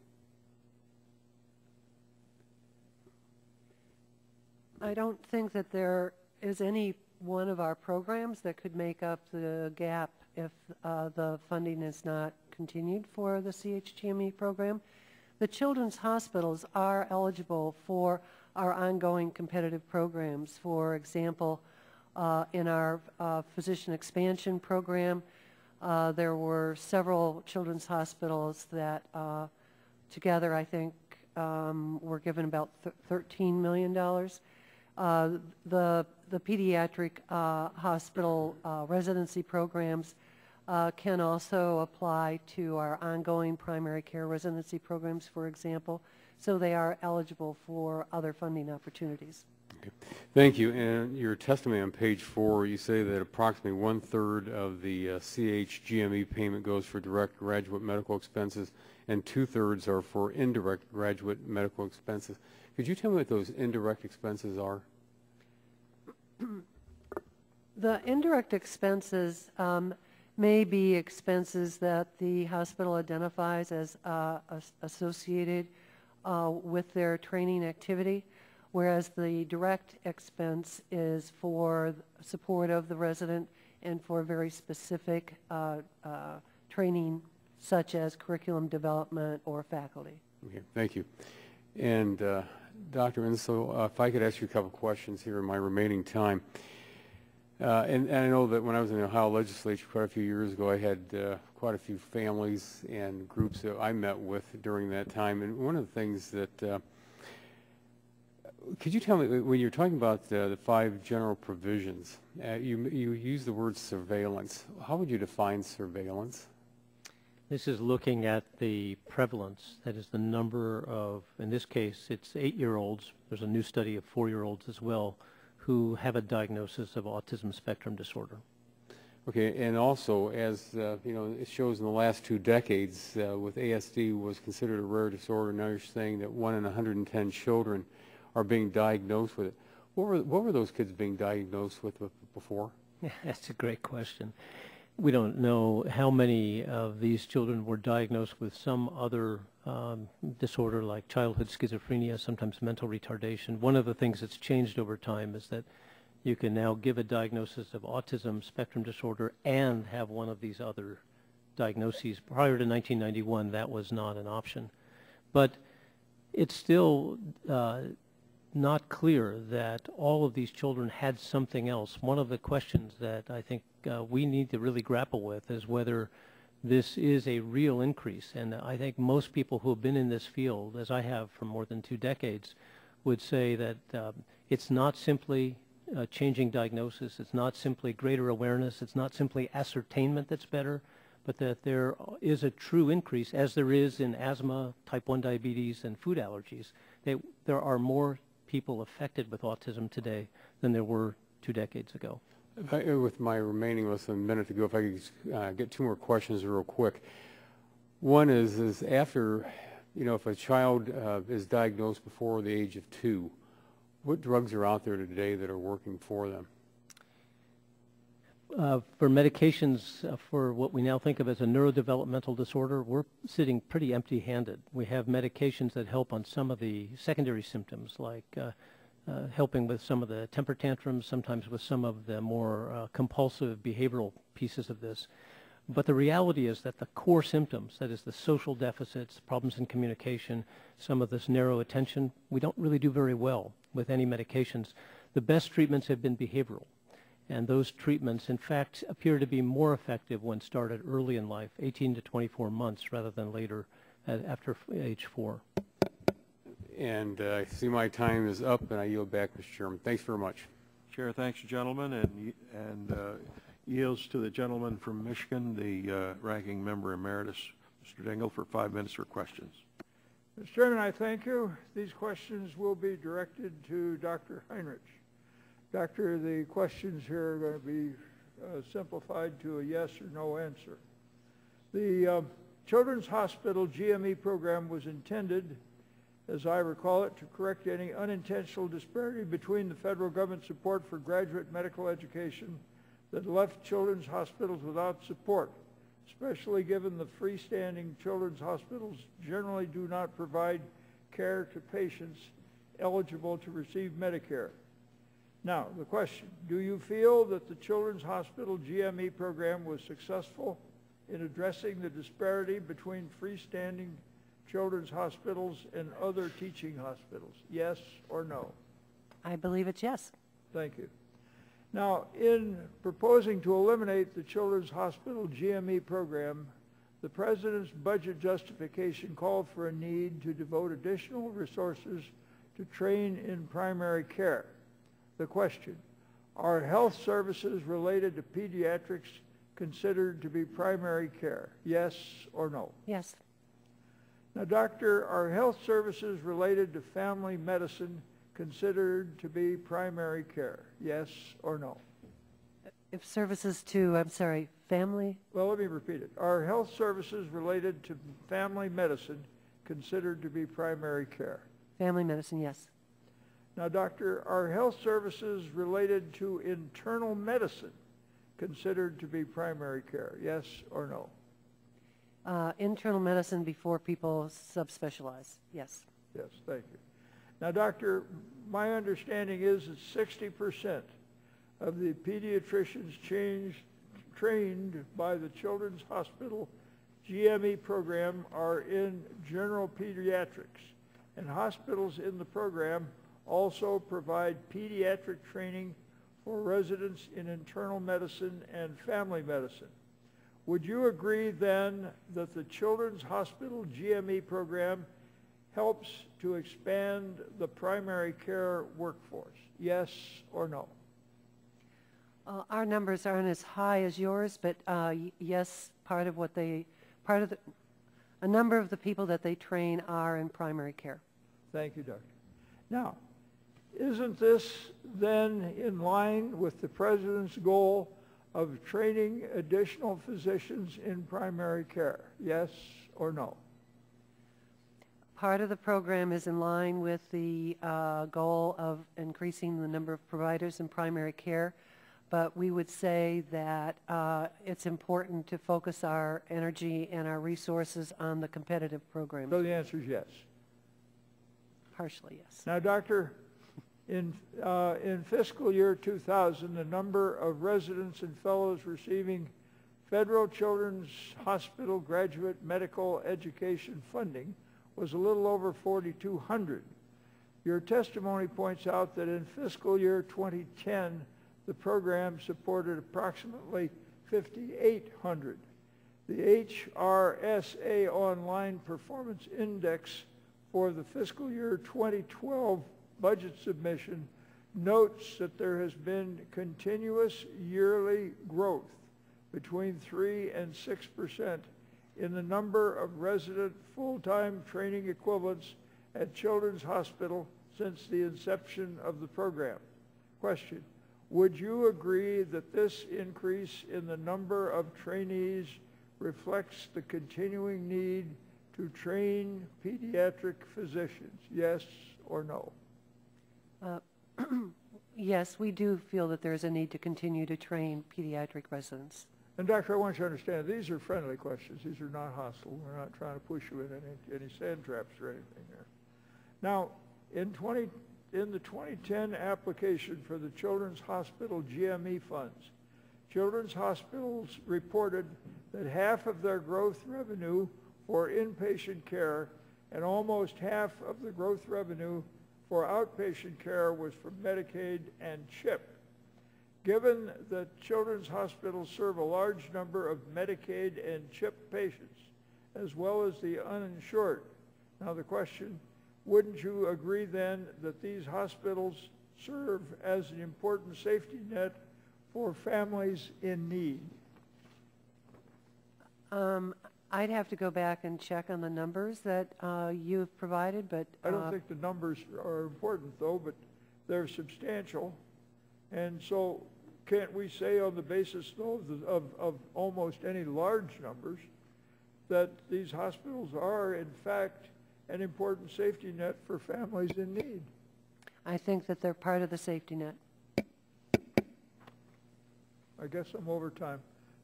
I don't think that there is any one of our programs that could make up the gap if the funding is not continued for the CHGME program. The children's hospitals are eligible for our ongoing competitive programs. For example, In our physician expansion program, there were several children's hospitals that together, I think, were given about $13 million. The pediatric hospital residency programs can also apply to our ongoing primary care residency programs, for example, so they are eligible for other funding opportunities. Okay. Thank you. And your testimony on page 4, you say that approximately 1/3 of the CHGME payment goes for direct graduate medical expenses and 2/3 are for indirect graduate medical expenses. Could you tell me what those indirect expenses are? The indirect expenses may be expenses that the hospital identifies as associated with their training activity, whereas the direct expense is for support of the resident and for very specific training such as curriculum development or faculty. Okay, thank you. And Dr. Insel, if I could ask you a couple questions here in my remaining time. And I know that when I was in the Ohio legislature quite a few years ago, I had quite a few families and groups that I met with during that time. And one of the things that, could you tell me, when you're talking about the 5 general provisions, you use the word surveillance. How would you define surveillance? This is looking at the prevalence, that is the number of, in this case, it's 8-year-olds. There's a new study of 4-year-olds as well, who have a diagnosis of autism spectrum disorder. Okay, and also, as you know, it shows in the last 2 decades, with ASD was considered a rare disorder. Now you're saying that 1 in 110 children are being diagnosed with it. What were those kids being diagnosed with before? Yeah, that's a great question. We don't know how many of these children were diagnosed with some other disorder like childhood schizophrenia, sometimes mental retardation. One of the things that's changed over time is that you can now give a diagnosis of autism spectrum disorder and have one of these other diagnoses. Prior to 1991, that was not an option. But it's still not clear that all of these children had something else. One of the questions that I think we need to really grapple with is whether this is a real increase. And I think most people who have been in this field, as I have for more than 2 decades, would say that it's not simply changing diagnosis, it's not simply greater awareness, it's not simply ascertainment that's better, but that there is a true increase, as there is in asthma, type 1 diabetes, and food allergies. There are more people affected with autism today than there were 2 decades ago. With my remaining less than a minute to go, if I could get 2 more questions real quick. One is after, you know, if a child is diagnosed before the age of 2, what drugs are out there today that are working for them? For medications for what we now think of as a neurodevelopmental disorder, we're sitting pretty empty-handed. We have medications that help on some of the secondary symptoms, like helping with some of the temper tantrums, sometimes with some of the more compulsive behavioral pieces of this. But the reality is that the core symptoms, that is the social deficits, problems in communication, some of this narrow attention, we don't really do very well with any medications. The best treatments have been behavioral. And those treatments, in fact, appear to be more effective when started early in life, 18 to 24 months, rather than later after age 4. And I see my time is up, and I yield back, Mr. Chairman. Thanks very much. Chair, thanks, gentlemen, and yields to the gentleman from Michigan, the ranking member emeritus, Mr. Dingell, for 5 minutes for questions. Mr. Chairman, I thank you. These questions will be directed to Dr. Heinrich. Doctor, the questions here are going to be simplified to a yes or no answer. The Children's Hospital GME program was intended, as I recall it, to correct any unintentional disparity between the federal government support for graduate medical education that left children's hospitals without support, especially given the freestanding children's hospitals generally do not provide care to patients eligible to receive Medicare. Now, the question, do you feel that the Children's Hospital GME program was successful in addressing the disparity between freestanding children's hospitals and other teaching hospitals? Yes or no? I believe it's yes. Thank you. Now, in proposing to eliminate the Children's Hospital GME program, the President's budget justification called for a need to devote additional resources to train in primary care. The question, are health services related to pediatrics considered to be primary care? Yes or no? Yes. Now, doctor, are health services related to family medicine considered to be primary care? Yes or no? If services to, I'm sorry, family? Well, let me repeat it. Are health services related to family medicine considered to be primary care? Family medicine, yes. Now, doctor, are health services related to internal medicine considered to be primary care? Yes or no? Internal medicine before people subspecialize, yes. Yes, thank you. Now, doctor, my understanding is that 60% of the pediatricians trained by the Children's Hospital GME program are in general pediatrics, and hospitals in the program also provide pediatric training for residents in internal medicine and family medicine. Would you agree then that the Children's Hospital GME program helps to expand the primary care workforce? Yes or no? Our numbers aren't as high as yours, but yes, a number of the people that they train are in primary care. Thank you, Doctor. Now, isn't this then in line with the President's goal of training additional physicians in primary care? Yes or no? Part of the program is in line with the goal of increasing the number of providers in primary care, but we would say that it's important to focus our energy and our resources on the competitive programs. So the answer is yes. Partially, yes. Now, Doctor, in fiscal year 2000, the number of residents and fellows receiving federal Children's Hospital graduate medical education funding was a little over 4,200. Your testimony points out that in fiscal year 2010, the program supported approximately 5,800. The HRSA Online Performance Index for the fiscal year 2012 budget submission notes that there has been continuous yearly growth between 3 and 6% in the number of resident full-time training equivalents at Children's Hospital since the inception of the program. Question, would you agree that this increase in the number of trainees reflects the continuing need to train pediatric physicians? Yes or no? Yes, we do feel that there's a need to continue to train pediatric residents. And Doctor, I want you to understand, these are friendly questions. These are not hostile. We're not trying to push you in any sand traps or anything there. Now, in the 2010 application for the Children's Hospital GME funds, Children's Hospitals reported that half of their growth revenue for inpatient care and almost half of the growth revenue for outpatient care was from Medicaid and CHIP. Given that Children's Hospitals serve a large number of Medicaid and CHIP patients, as well as the uninsured, now the question, wouldn't you agree then that these hospitals serve as an important safety net for families in need? I'd have to go back and check on the numbers that you've provided, but... I don't think the numbers are important, though, but they're substantial. And so can't we say on the basis, though, of almost any large numbers that these hospitals are, in fact, an important safety net for families in need? I think that they're part of the safety net. I guess I'm over time.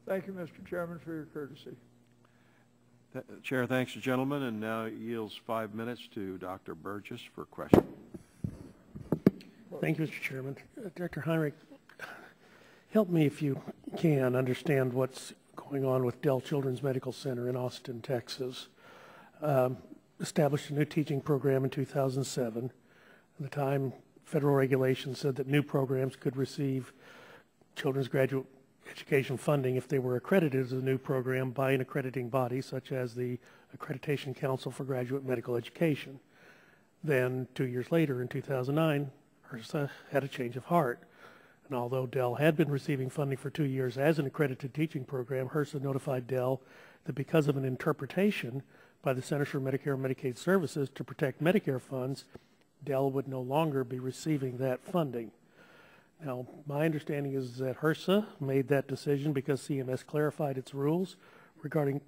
Thank you, Mr. Chairman, for your courtesy. Chair thanks the gentleman and now yields 5 minutes to Dr. Burgess for questions. Thank you, Mr. Chairman. Dr. Heinrich, help me, if you can, understand what's going on with Dell Children's Medical Center in Austin, Texas. Established a new teaching program in 2007. At the time, federal regulations said that new programs could receive children's graduate education funding if they were accredited as a new program by an accrediting body such as the Accreditation Council for Graduate Medical Education. Then 2 years later, in 2009, HRSA had a change of heart. And although Dell had been receiving funding for 2 years as an accredited teaching program, HRSA notified Dell that because of an interpretation by the Centers for Medicare and Medicaid Services to protect Medicare funds, Dell would no longer be receiving that funding. Now, my understanding is that HRSA made that decision because CMS clarified its rules regarding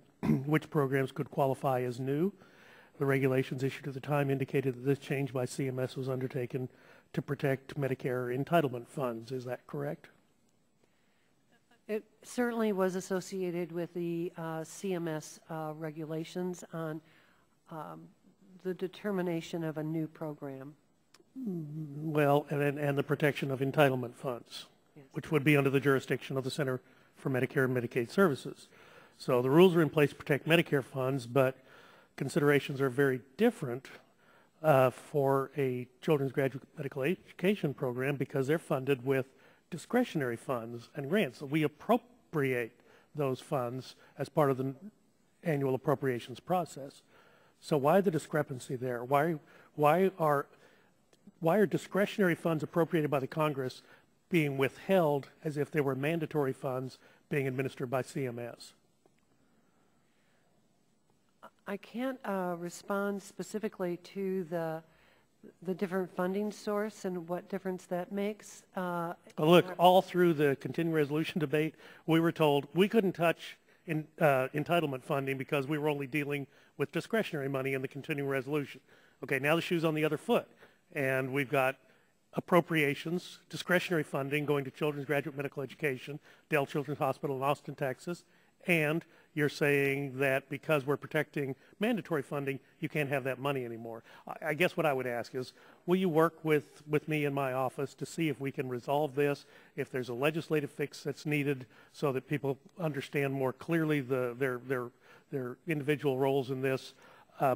which programs could qualify as new. The regulations issued at the time indicated that this change by CMS was undertaken to protect Medicare entitlement funds. Is that correct? It certainly was associated with the CMS regulations on the determination of a new program. Well, and the protection of entitlement funds, yes, which would be under the jurisdiction of the Center for Medicare and Medicaid Services. So the rules are in place to protect Medicare funds, but considerations are very different for a children's graduate medical education program because they're funded with discretionary funds and grants. So we appropriate those funds as part of the annual appropriations process. So why the discrepancy there? Why are discretionary funds appropriated by the Congress being withheld as if they were mandatory funds being administered by CMS? I can't respond specifically to the different funding source and what difference that makes. Well, look, all through the continuing resolution debate, we were told we couldn't touch entitlement funding because we were only dealing with discretionary money in the continuing resolution. Okay, now the shoe's on the other foot, and we've got appropriations, discretionary funding going to children's graduate medical education, Dell Children's Hospital in Austin, Texas, and you're saying that because we're protecting mandatory funding, you can't have that money anymore. I guess what I would ask is, will you work with me in my office to see if we can resolve this, if there's a legislative fix that's needed so that people understand more clearly their individual roles in this? I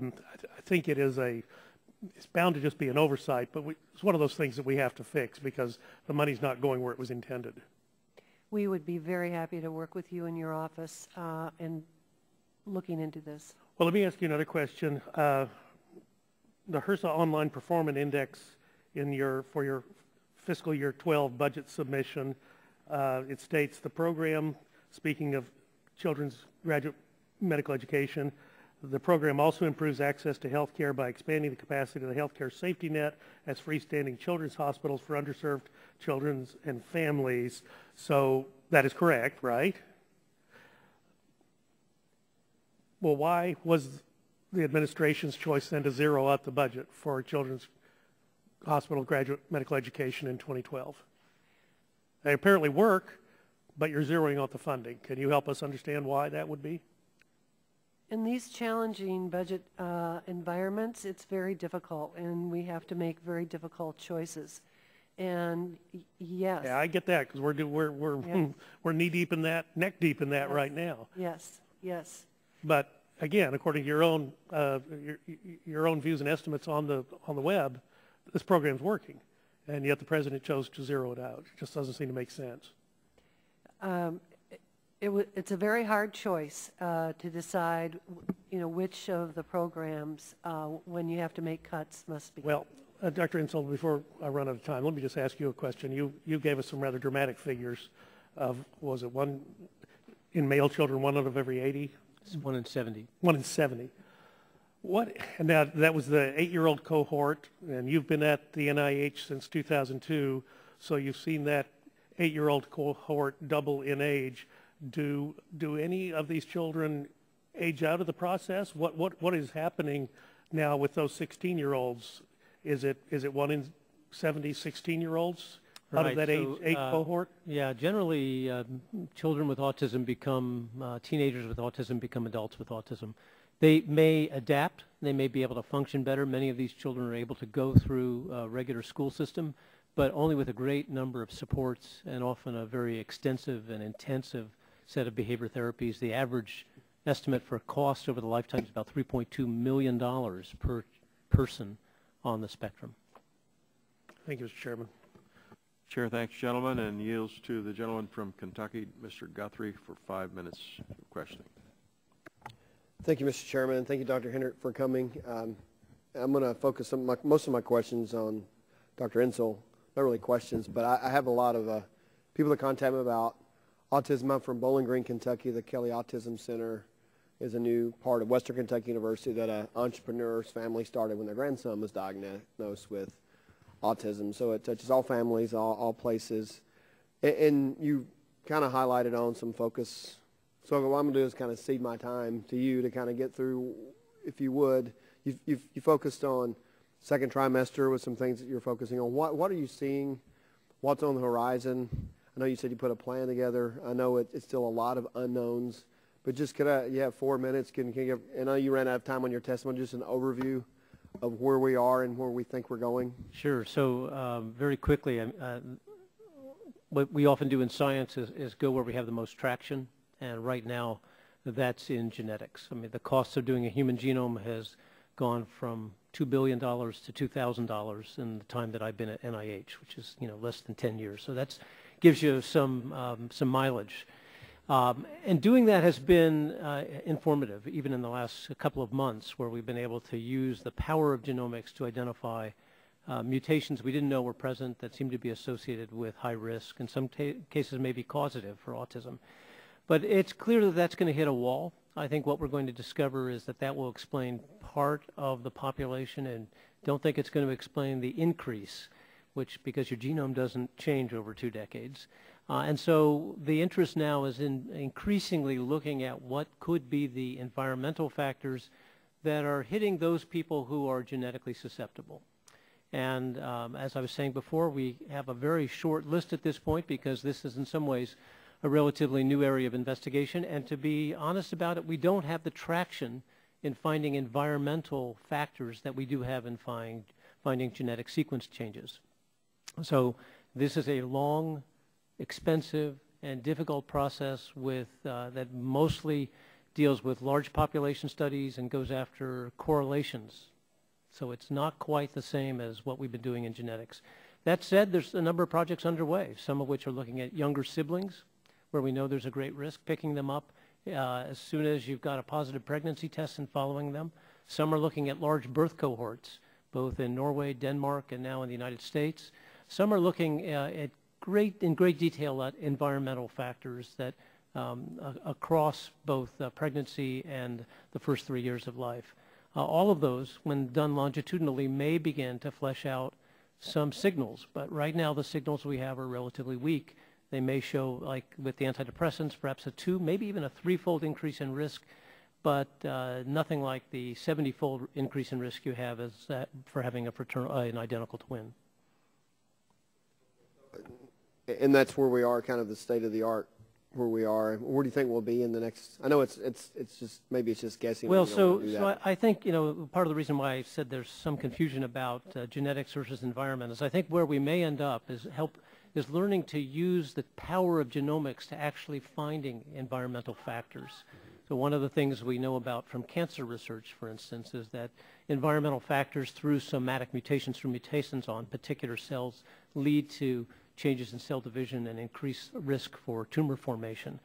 think it's bound to just be an oversight, but it's one of those things that we have to fix because the money's not going where it was intended. We would be very happy to work with you in your office in looking into this. Well, let me ask you another question. The HRSA Online Performance Index for your fiscal year 12 budget submission, it states the program, speaking of children's graduate medical education, the program also improves access to health care by expanding the capacity of the health care safety net as freestanding children's hospitals for underserved children and families. So that is correct, right? Well, why was the administration's choice then to zero out the budget for children's hospital graduate medical education in 2012? They apparently work, but you're zeroing out the funding. Can you help us understand why that would be? In these challenging budget environments, it's very difficult, and we have to make very difficult choices. And yes. Yeah, I get that because we're knee deep in that, neck deep in that right now. Yes, yes. But again, according to your own views and estimates on the web, this program's working, and yet the president chose to zero it out. It just doesn't seem to make sense. It's a very hard choice to decide, which of the programs, when you have to make cuts, must be. Well, Dr. Insel, before I run out of time, let me just ask you a question. You gave us some rather dramatic figures of, was it one in male children, 1 out of every 80? It's 1 in 70. 1 in 70. And now that was the 8-year-old cohort, and you've been at the NIH since 2002, so you've seen that 8-year-old cohort double in age. Do any of these children age out of the process? What is happening now with those 16-year-olds? Is it 1 in 70 16-year-olds out of that eight cohort? Yeah, generally children with autism become, teenagers with autism become adults with autism. They may adapt. They may be able to function better. Many of these children are able to go through a regular school system, but only with a great number of supports and often a very extensive and intensive set of behavior therapies. The average estimate for cost over the lifetime is about $3.2 million per person on the spectrum. Thank you, Mr. Chairman. Chair thanks gentlemen and yields to the gentleman from Kentucky, Mr. Guthrie, for 5 minutes of questioning. Thank you, Mr. Chairman. Thank you, Dr. Hendrick, for coming. I'm going to focus most of my questions on Dr. Insel. Not really questions, but I have a lot of people that contact me about autism. I'm from Bowling Green, Kentucky. The Kelly Autism Center is a new part of Western Kentucky University that an entrepreneur's family started when their grandson was diagnosed with autism. So it touches all families, all places. And you kind of highlighted on some focus. So what I'm going to do is kind of cede my time to you to kind of get through, if you would. You focused on second trimester with some things that you're focusing on. What are you seeing? What's on the horizon? I know you said you put a plan together. I know it's still a lot of unknowns. But just you have 4 minutes. Can you give, I know you ran out of time on your testimony, just an overview of where we are and where we think we're going? Sure. So very quickly, what we often do in science is go where we have the most traction. And right now, that's in genetics. I mean, the cost of doing a human genome has gone from $2 billion to $2,000 in the time that I've been at NIH, which is less than 10 years. So that gives you some mileage. And doing that has been informative, even in the last couple of months, where we've been able to use the power of genomics to identify mutations we didn't know were present that seem to be associated with high risk, in some cases maybe causative for autism. But it's clear that that's going to hit a wall. I think what we're going to discover is that will explain part of the population, and don't think it's going to explain the increase, because your genome doesn't change over 2 decades. And so the interest now is in increasingly looking at what could be the environmental factors that are hitting those people who are genetically susceptible. And as I was saying before, we have a very short list at this point because this is in some ways a relatively new area of investigation. And to be honest about it, we don't have the traction in finding environmental factors that we do have in finding genetic sequence changes. So this is a long, expensive, and difficult process that mostly deals with large population studies and goes after correlations. So it's not quite the same as what we've been doing in genetics. That said, there's a number of projects underway, some of which are looking at younger siblings, where we know there's a great risk, picking them up as soon as you've got a positive pregnancy test and following them. Some are looking at large birth cohorts, both in Norway, Denmark, and now in the United States. Some are looking in great detail at environmental factors that across both pregnancy and the first 3 years of life. All of those, when done longitudinally, may begin to flesh out some signals, but right now the signals we have are relatively weak. They may show, like with the antidepressants, perhaps a 2, maybe even a 3-fold increase in risk, but nothing like the 70-fold increase in risk you have for having an identical twin. And that's where we are, kind of the state of the art, where we are. Where do you think we'll be in the next? I know it's just maybe it's just guessing. Well, so I think part of the reason why I said there's some confusion about genetics versus environment is I think where we may end up is learning to use the power of genomics to actually finding environmental factors. So one of the things we know about from cancer research, for instance, is that environmental factors through somatic mutations, through mutations on particular cells, lead to changes in cell division and increased risk for tumor formation.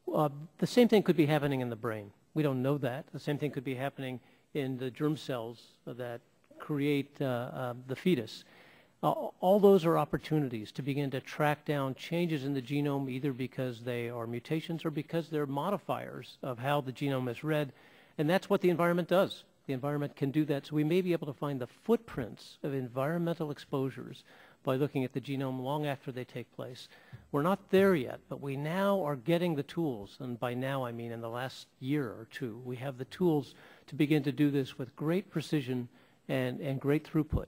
The same thing could be happening in the brain. We don't know that. The same thing could be happening in the germ cells that create the fetus. All those are opportunities to begin to track down changes in the genome, either because they are mutations or because they're modifiers of how the genome is read. And that's what the environment does. The environment can do that. So we may be able to find the footprints of environmental exposures by looking at the genome long after they take place. We're not there yet, but we now are getting the tools, and by now I mean in the last year or two, we have the tools to begin to do this with great precision and great throughput.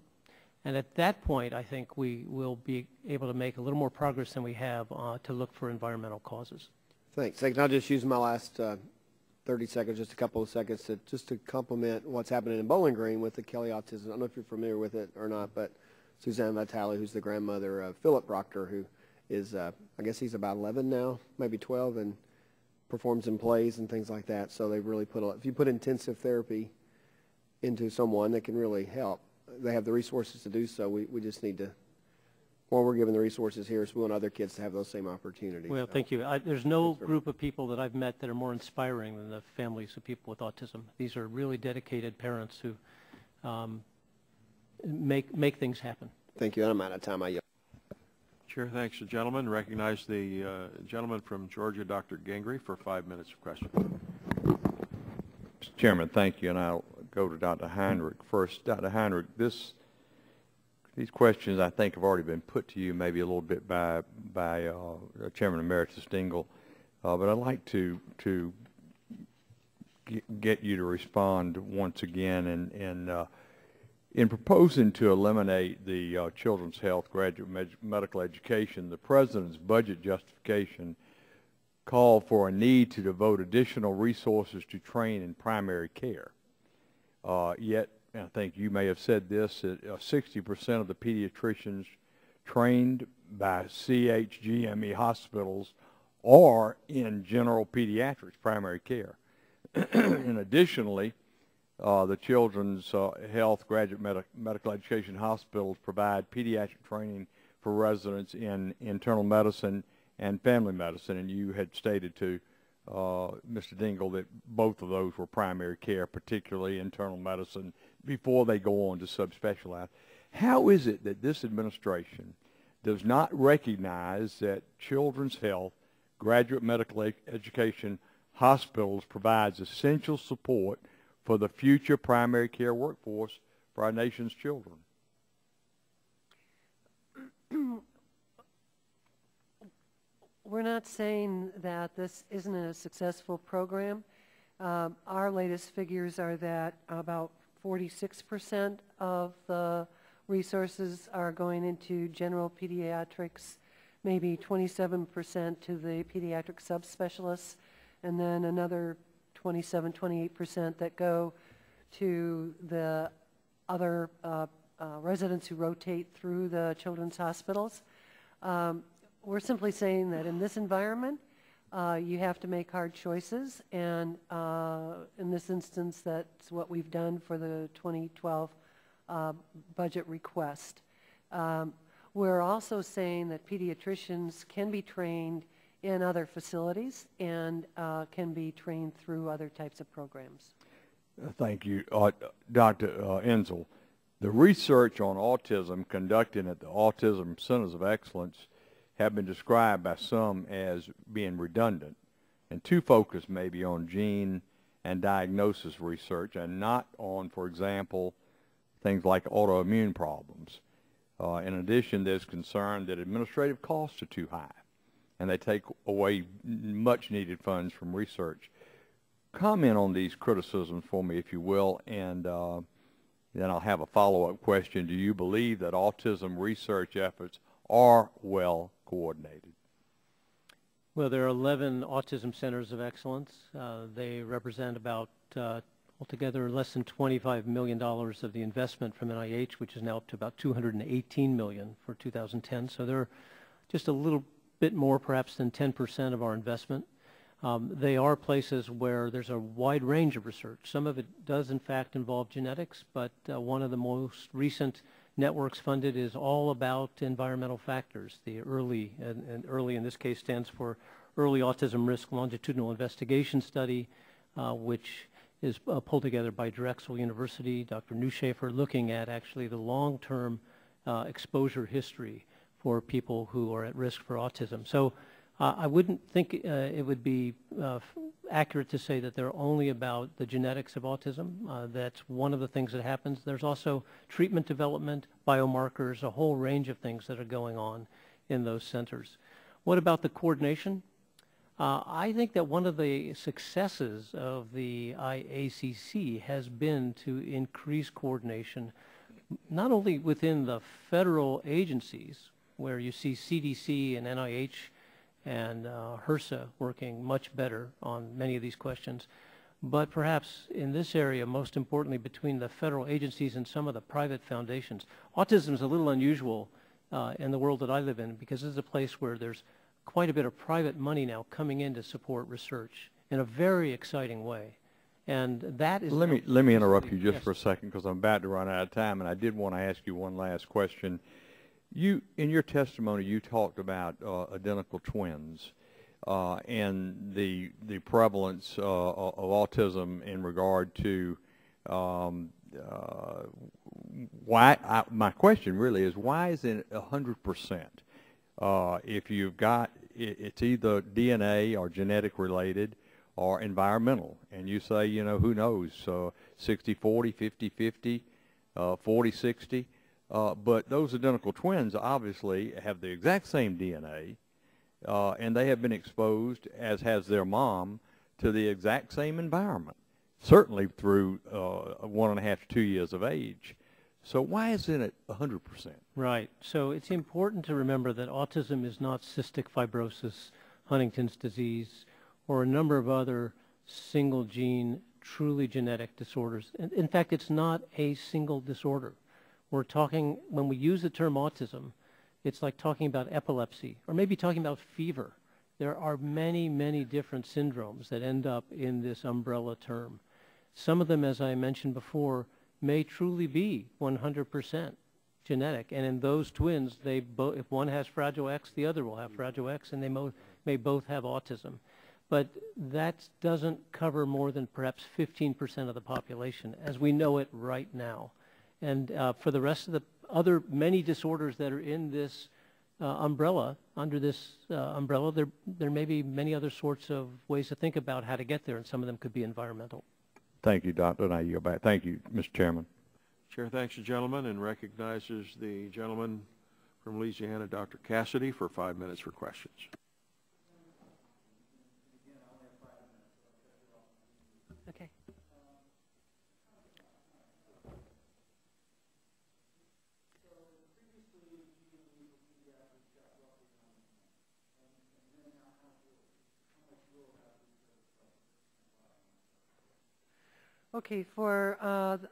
And at that point, I think we will be able to make a little more progress than we have to look for environmental causes. Thanks. I'll just use my last 30 seconds, just a couple of seconds, to compliment what's happening in Bowling Green with the Kelly Autism. I don't know if you're familiar with it or not, but Suzanne Vitale, who's the grandmother of Philip Proctor, who is, I guess he's about 11 now, maybe 12, and performs in plays and things like that. So they really if you put intensive therapy into someone, that can really help. They have the resources to do so. We just need to why we're giving the resources here is we want other kids to have those same opportunities. Well, So, thank you. There's no group of people that I've met that are more inspiring than the families of people with autism. These are really dedicated parents who make things happen. thank you. I'm out of time. I yield. Chair thanks the gentleman. Recognize the gentleman from Georgia, Dr. Gingrey, for 5 minutes of questions. Mr. Chairman, thank you, and I'll go to Dr. Heinrich first. Dr. Heinrich, these questions I think have already been put to you, maybe a little bit by Chairman Emeritus Dingell, but I'd like to get you to respond once again. In proposing to eliminate the Children's Health Graduate Medical Education, the President's budget justification called for a need to devote additional resources to train in primary care. Yet, I think you may have said this, that 60% of the pediatricians trained by CHGME hospitals are in general pediatrics, primary care. And additionally, the Children's Health Graduate Medical Education hospitals provide pediatric training for residents in internal medicine and family medicine. And you had stated to Mr. Dingell that both of those were primary care, particularly internal medicine, before they go on to subspecialize. How is it that this administration does not recognize that Children's Health Graduate Medical Education hospitals provides essential support for the future primary care workforce for our nation's children? We're not saying that this isn't a successful program. Our latest figures are that about 46% of the resources are going into general pediatrics, maybe 27% to the pediatric subspecialists, and then another 28% that go to the other residents who rotate through the children's hospitals. We're simply saying that in this environment, you have to make hard choices, and in this instance, that's what we've done for the 2012 budget request. We're also saying that pediatricians can be trained in other facilities and can be trained through other types of programs. Thank you. Dr. Insel, the research on autism conducted at the Autism Centers of Excellence have been described by some as being redundant, and to focus maybe on gene and diagnosis research and not on, for example, things like autoimmune problems. In addition, there's concern that administrative costs are too high, and they take away much needed funds from research. Comment on these criticisms for me, if you will, and then I'll have a follow-up question. Do you believe that autism research efforts are well coordinated? Well, there are 11 Autism Centers of Excellence. They represent about altogether less than $25 million of the investment from NIH, which is now up to about $218 million for 2010. So they're just a little bit more perhaps than 10% of our investment. They are places where there's a wide range of research. Some of it does in fact involve genetics, but one of the most recent networks funded is all about environmental factors. The early, and early in this case stands for Early Autism Risk Longitudinal Investigation Study, which is pulled together by Drexel University, Dr. Newshafer, looking at actually the long-term exposure history for people who are at risk for autism. So I wouldn't think it would be accurate to say that they're only about the genetics of autism. That's one of the things that happens. There's also treatment development, biomarkers, a whole range of things that are going on in those centers. What about the coordination? I think that one of the successes of the IACC has been to increase coordination, not only within the federal agencies, where you see CDC and NIH and HRSA working much better on many of these questions, but perhaps in this area, most importantly, between the federal agencies and some of the private foundations. Autism is a little unusual in the world that I live in, because this is a place where there's quite a bit of private money now coming in to support research in a very exciting way. And that is... Let me interrupt you just for a second, because I'm about to run out of time, and I did want to ask you one last question. In your testimony, you talked about identical twins and the prevalence of autism in regard to my question really is, why isn't it 100%? If you've got, it's either DNA or genetic related or environmental, and you say, you know, who knows, 60-40, 50-50, 40-60, but those identical twins obviously have the exact same DNA, and they have been exposed, as has their mom, to the exact same environment, certainly through 1.5 to 2 years of age. So why isn't it 100%? Right. So it's important to remember that autism is not cystic fibrosis, Huntington's disease, or a number of other single gene, truly genetic disorders. In fact, it's not a single disorder. We're talking, when we use the term autism, it's like talking about epilepsy or maybe talking about fever. There are many, many different syndromes that end up in this umbrella term. Some of them, as I mentioned before, may truly be 100% genetic. And in those twins, if one has Fragile X, the other will have Fragile X, and they may both have autism. But that doesn't cover more than perhaps 15% of the population as we know it right now. And for the rest of the other many disorders that are in this umbrella, under this umbrella, there may be many other sorts of ways to think about how to get there, and some of them could be environmental. Thank you, Doctor. And I yield back. Thank you, Mr. Chairman. Chair thanks the gentleman and recognizes the gentleman from Louisiana, Dr. Cassidy, for 5 minutes for questions. Okay. Okay, for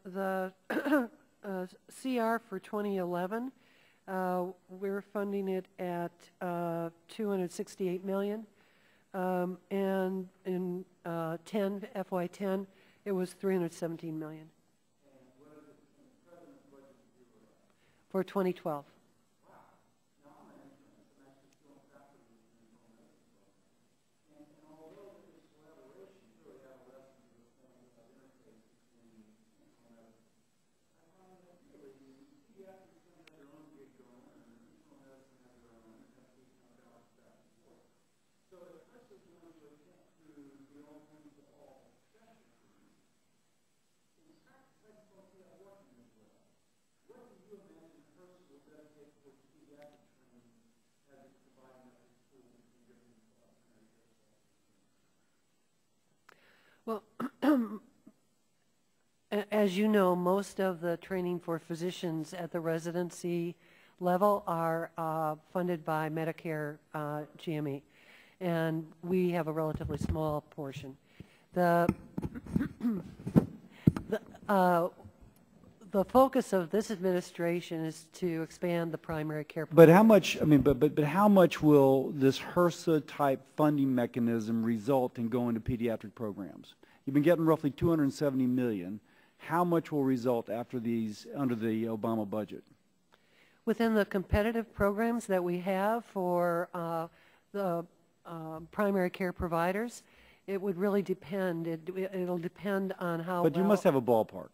the CR for 2011, we're funding it at $268 million, and in FY10, it was $317 million. For 2012. Well, as you know, most of the training for physicians at the residency level are funded by Medicare GME, and we have a relatively small portion. The focus of this administration is to expand the primary care program. But how much, I mean, but how much will this HRSA type funding mechanism result in going to pediatric programs? You've been getting roughly $270 million. How much will result after these, under the Obama budget? Within the competitive programs that we have for the primary care providers, it would really depend. It'll depend on how But you must have a ballpark.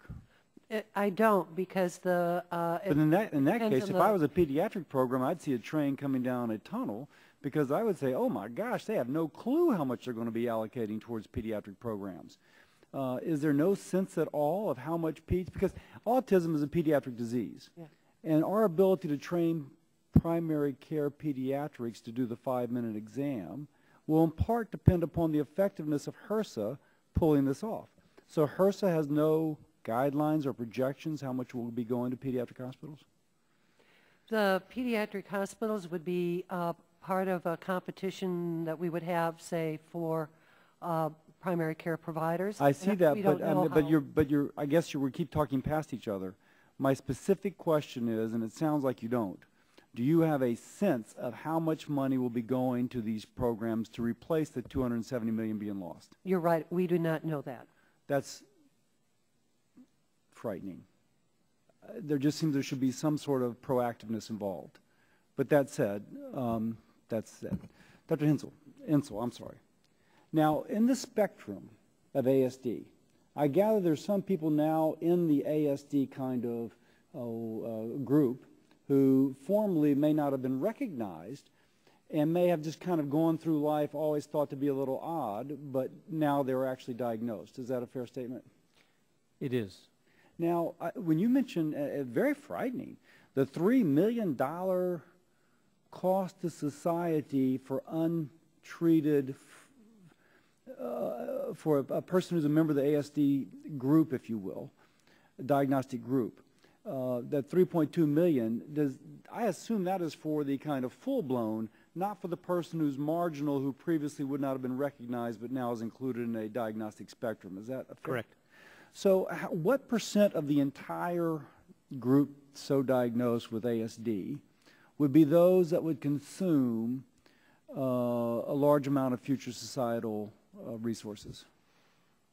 I don't, because the... but in that case, if I was a pediatric program, I'd see a train coming down a tunnel, because I would say, oh my gosh, they have no clue how much they're going to be allocating towards pediatric programs. Is there no sense at all of how much because autism is a pediatric disease. Yeah. And our ability to train primary care pediatrics to do the 5-minute exam will in part depend upon the effectiveness of HRSA pulling this off. So HRSA has no guidelines or projections how much will be going to pediatric hospitals? The pediatric hospitals would be part of a competition that we would have, say, for primary care providers. I see that, but I guess we keep talking past each other. My specific question is, and it sounds like you don't, do you have a sense of how much money will be going to these programs to replace the $270 million being lost? You're right. We do not know that. That's frightening. There just seems there should be some sort of proactiveness involved. But that said, Dr. Insel, I'm sorry. Now, in the spectrum of ASD, I gather there's some people now in the ASD kind of group who formerly may not have been recognized and may have just kind of gone through life always thought to be a little odd, but now they're actually diagnosed. Is that a fair statement? It is. Now, when you mentioned, very frightening, the $3 million cost to society for untreated, for a person who's a member of the ASD group, if you will, a diagnostic group, that $3.2 million, I assume that is for the kind of full-blown, not for the person who's marginal, who previously would not have been recognized, but now is included in a diagnostic spectrum. Is that correct? So what percent of the entire group so diagnosed with ASD would be those that would consume a large amount of future societal resources,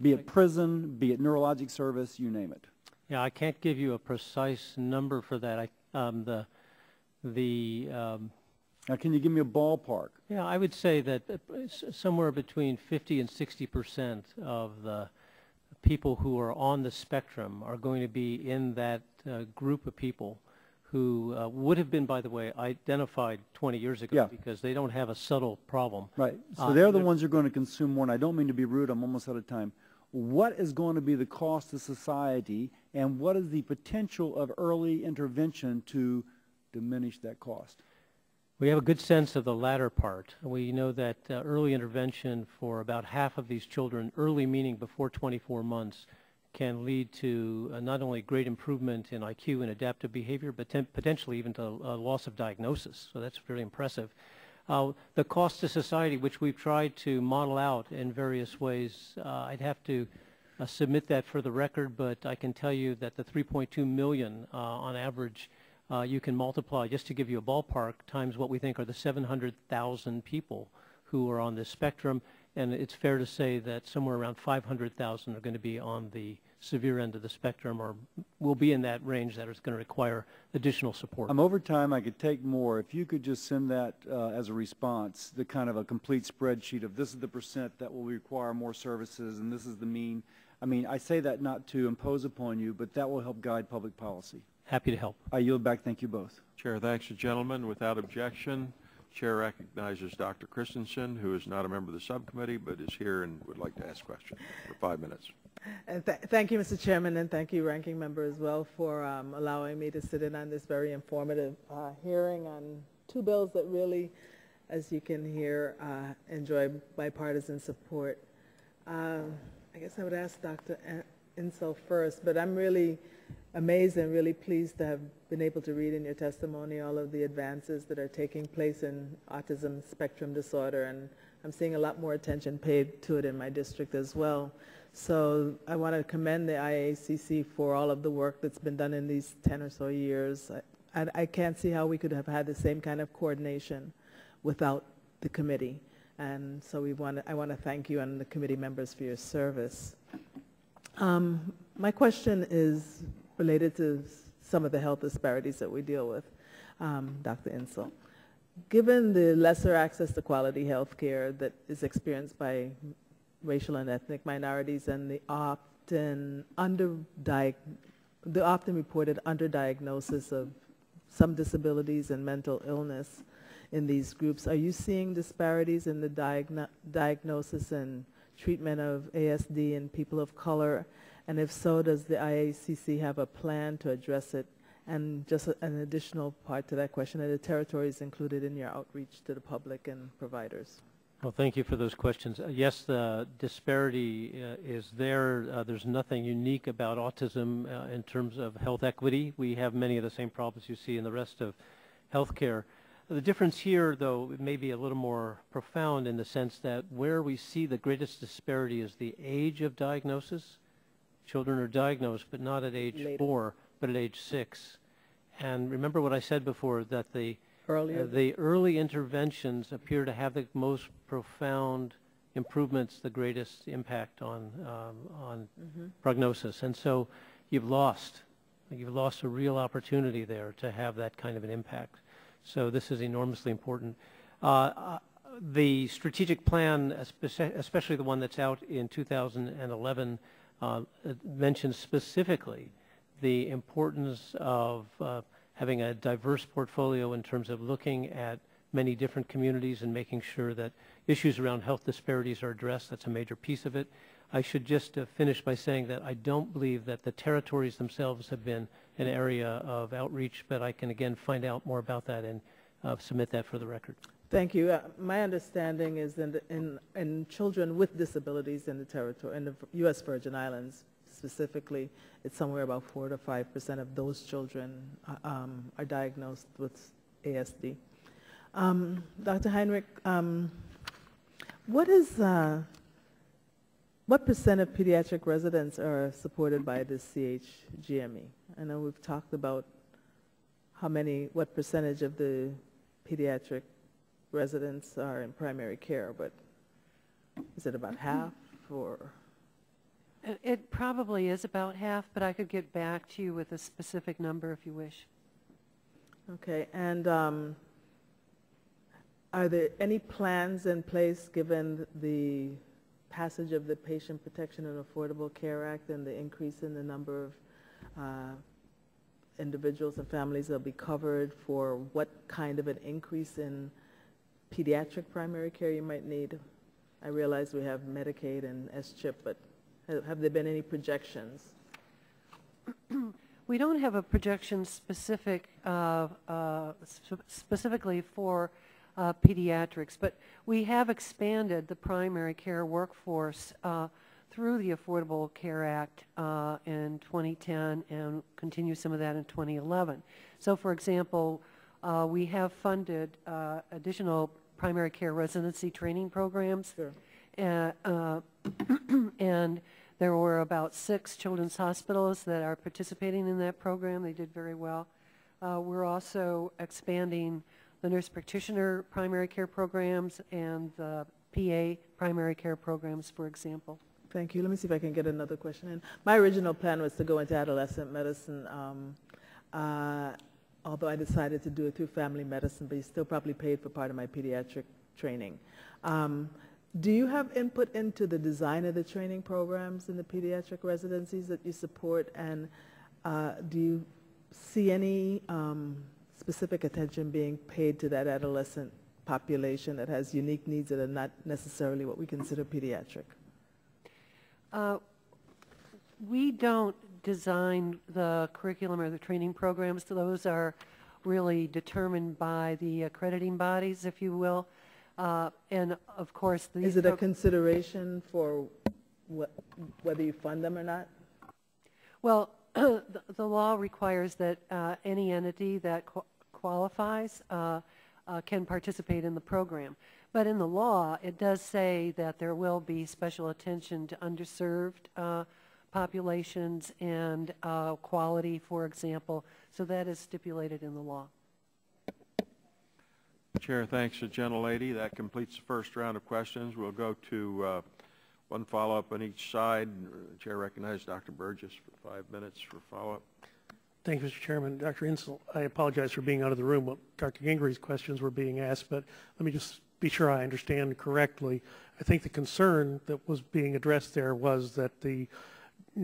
be it prison, be it neurologic service, you name it? Yeah, I can't give you a precise number for that. Now, can you give me a ballpark? Yeah, I would say that somewhere between 50 and 60% of the people who are on the spectrum are going to be in that group of people who would have been, by the way, identified 20 years ago, because they don't have a subtle problem. Right. So they're the ones who are going to consume more, and I don't mean to be rude, I'm almost out of time. What is going to be the cost to society, and what is the potential of early intervention to diminish that cost? We have a good sense of the latter part. We know that early intervention for about half of these children, early meaning before 24 months, can lead to not only great improvement in IQ and adaptive behavior, but potentially even to loss of diagnosis. So that's very impressive. The cost to society, which we've tried to model out in various ways, I'd have to submit that for the record, but I can tell you that the $3.2 million on average, you can multiply, just to give you a ballpark, times what we think are the 700,000 people who are on this spectrum, and it's fair to say that somewhere around 500,000 are going to be on the severe end of the spectrum, or will be in that range that is going to require additional support. I'm over time. I could take more. If you could just send that as a response, the kind of a complete spreadsheet of this is the percent that will require more services, and this is the mean. I mean, I say that not to impose upon you, but that will help guide public policy. Happy to help. I yield back. Thank you both. Chair thanks the gentleman. Without objection, Chair recognizes Dr. Christensen, who is not a member of the subcommittee, but is here and would like to ask questions for 5 minutes. Thank you, Mr. Chairman, and thank you, Ranking Member, as well, for allowing me to sit in on this very informative hearing on two bills that really, as you can hear, enjoy bipartisan support. I guess I would ask Dr. Insel first, but I'm really amazed and really pleased to have been able to read in your testimony all of the advances that are taking place in autism spectrum disorder, and I'm seeing a lot more attention paid to it in my district as well. So I want to commend the IACC for all of the work that's been done in these 10 or so years. I can't see how we could have had the same kind of coordination without the committee, and so I want to thank you and the committee members for your service. My question is related to some of the health disparities that we deal with, Dr. Insel. Given the lesser access to quality health care that is experienced by racial and ethnic minorities and the often reported underdiagnosis of some disabilities and mental illness in these groups, are you seeing disparities in the diagnosis and treatment of ASD in people of color? And if so, does the IACC have a plan to address it? And just an additional part to that question, are the territories included in your outreach to the public and providers? Well, thank you for those questions. Yes, the disparity is there. There's nothing unique about autism in terms of health equity. We have many of the same problems you see in the rest of healthcare. The difference here, though, may be a little more profound in the sense that where we see the greatest disparity is the age of diagnosis. Children are diagnosed, but not at age 4, but at age 6. And remember what I said before, that the early interventions appear to have the most profound improvements, the greatest impact on prognosis. And so you've lost a real opportunity there to have that kind of an impact. So this is enormously important. The strategic plan, especially the one that's out in 2011, mentions specifically the importance of having a diverse portfolio in terms of looking at many different communities and making sure that issues around health disparities are addressed. That's a major piece of it. I should just finish by saying that I don't believe that the territories themselves have been an area of outreach, but I can again find out more about that and submit that for the record. Thank you. My understanding is that in children with disabilities in the territory, in the U.S. Virgin Islands specifically, it's somewhere about 4 to 5% of those children are diagnosed with ASD. Dr. Heinrich, what percent of pediatric residents are supported by the CHGME? I know we've talked about what percentage of the pediatric residents are in primary care, but is it about half or? It probably is about half, but I could get back to you with a specific number if you wish. Okay, and are there any plans in place given the passage of the Patient Protection and Affordable Care Act and the increase in the number of individuals and families that will be covered for what kind of an increase in pediatric primary care you might need? I realize we have Medicaid and SCHIP, but have there been any projections? We don't have a projection specifically for pediatrics, but we have expanded the primary care workforce through the Affordable Care Act in 2010 and continue some of that in 2011. So, for example, we have funded additional primary care residency training programs. Sure. And there were about 6 children's hospitals that are participating in that program. They did very well. We're also expanding the nurse practitioner primary care programs and the PA primary care programs, for example. Thank you. Let me see if I can get another question in. My original plan was to go into adolescent medicine, although I decided to do it through family medicine, but you still probably paid for part of my pediatric training. Do you have input into the design of the training programs in the pediatric residencies that you support, and do you see any specific attention being paid to that adolescent population that has unique needs that are not necessarily what we consider pediatric? We don't design the curriculum or the training programs. Those are really determined by the accrediting bodies, if you will. And of course, is it a consideration for whether you fund them or not? Well, the law requires that any entity that qualifies can participate in the program. But in the law, it does say that there will be special attention to underserved populations and quality, for example. So that is stipulated in the law. Chair, thanks, the gentlelady. That completes the first round of questions. We'll go to one follow-up on each side. The Chair recognizes Dr. Burgess for 5 minutes for follow-up. Thank you, Mr. Chairman. Dr. Insel, I apologize for being out of the room while Dr. Gingrich's questions were being asked, but let me just be sure I understand correctly. I think the concern that was being addressed there was that the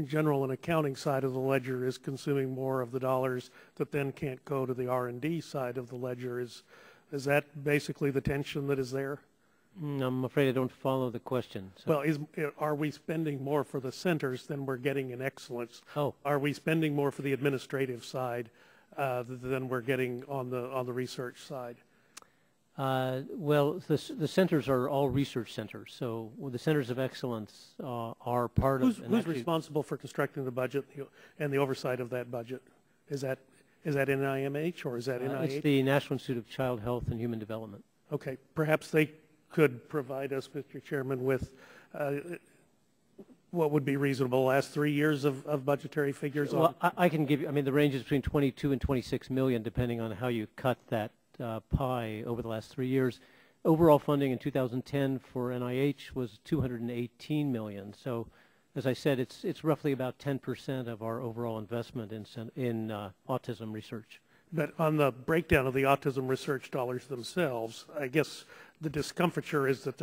general and accounting side of the ledger is consuming more of the dollars that then can't go to the R&D side of the ledger. Is that basically the tension that is there? I'm afraid I don't follow the question. So. Well, are we spending more for the centers than we're getting in excellence? Oh. Are we spending more for the administrative side than we're getting on the research side? Well, the centers are all research centers. So the centers of excellence are part of. Who's responsible for constructing the budget and the oversight of that budget? Is that NIMH or is that NIH? It's the National Institute of Child Health and Human Development. Okay, perhaps they could provide us, Mr. Chairman, with what would be reasonable last 3 years of budgetary figures? Well, I can give you, I mean, the range is between 22 and 26 million, depending on how you cut that pie over the last 3 years. Overall funding in 2010 for NIH was 218 million. So, as I said, it's roughly about 10% of our overall investment in autism research. But on the breakdown of the autism research dollars themselves, I guess the discomfiture is that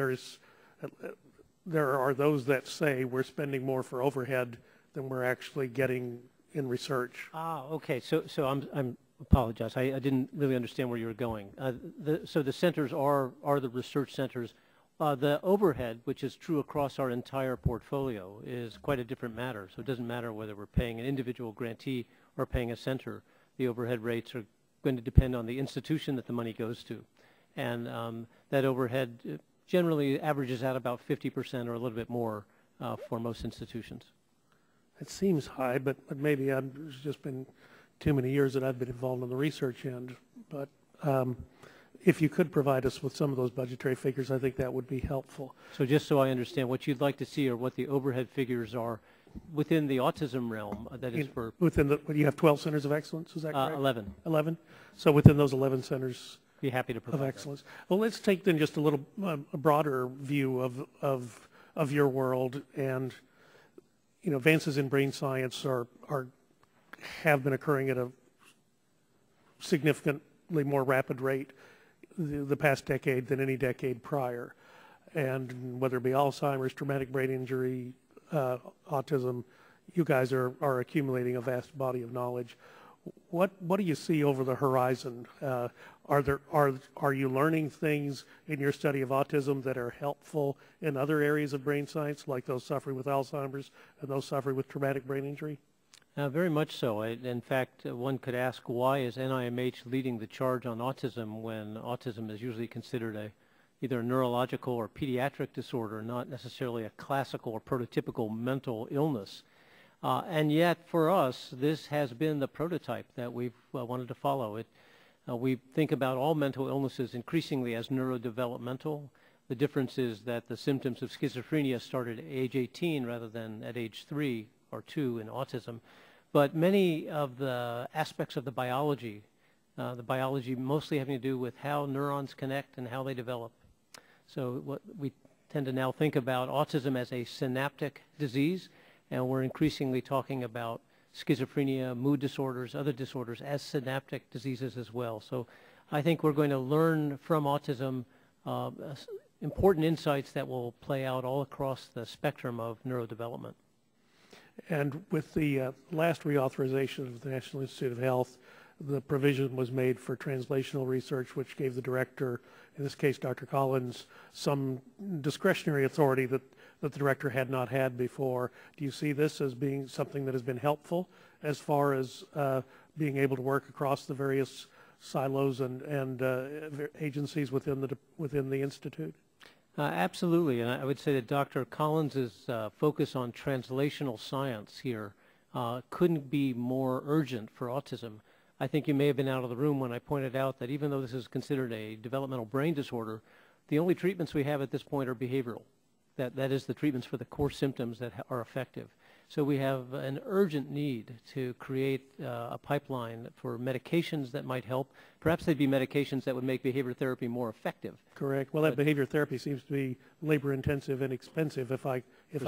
there are those that say we're spending more for overhead than we're actually getting in research. Ah, okay. So I'm apologize. I didn't really understand where you were going. So the centers are the research centers. The overhead, which is true across our entire portfolio, is quite a different matter. So it doesn't matter whether we're paying an individual grantee or paying a center. The overhead rates are going to depend on the institution that the money goes to. And that overhead generally averages out about 50% or a little bit more for most institutions. It seems high, but maybe it's just been too many years that I've been involved on the research end. But if you could provide us with some of those budgetary figures, I think that would be helpful. So just so I understand, what you'd like to see are what the overhead figures are within the autism realm, that is for... Within the, you have 12 centers of excellence, is that correct? 11. 11? So within those 11 centers be happy to provide of excellence. That. Well, let's take then just a little a broader view of your world, and advances in brain science have been occurring at a significantly more rapid rate the past decade than any decade prior. And whether it be Alzheimer's, traumatic brain injury, autism, you guys are accumulating a vast body of knowledge. What do you see over the horizon? Are you learning things in your study of autism that are helpful in other areas of brain science, like those suffering with Alzheimer's and those suffering with traumatic brain injury? Very much so. In fact, one could ask, why is NIMH leading the charge on autism when autism is usually considered either a neurological or pediatric disorder, not necessarily a classical or prototypical mental illness? And yet, for us, this has been the prototype that we've wanted to follow. We think about all mental illnesses increasingly as neurodevelopmental. The difference is that the symptoms of schizophrenia started at age 18 rather than at age 3 or 2 in autism. But many of the aspects of the biology mostly having to do with how neurons connect and how they develop. So what we tend to now think about autism as a synaptic disease, and we're increasingly talking about schizophrenia, mood disorders, other disorders as synaptic diseases as well. So I think we're going to learn from autism important insights that will play out all across the spectrum of neurodevelopment. And with the last reauthorization of the National Institute of Health, the provision was made for translational research, which gave the director, in this case Dr. Collins, some discretionary authority that the director had not had before. Do you see this as being something that has been helpful as far as being able to work across the various silos and agencies within the Institute? Absolutely, and I would say that Dr. Collins's focus on translational science here couldn't be more urgent for autism. I think you may have been out of the room when I pointed out that even though this is considered a developmental brain disorder, the only treatments we have at this point are behavioral. That is the treatments for the core symptoms that are effective. So we have an urgent need to create a pipeline for medications that might help. Perhaps they'd be medications that would make behavior therapy more effective. Correct. Well, that behavior therapy seems to be labor-intensive and expensive, if I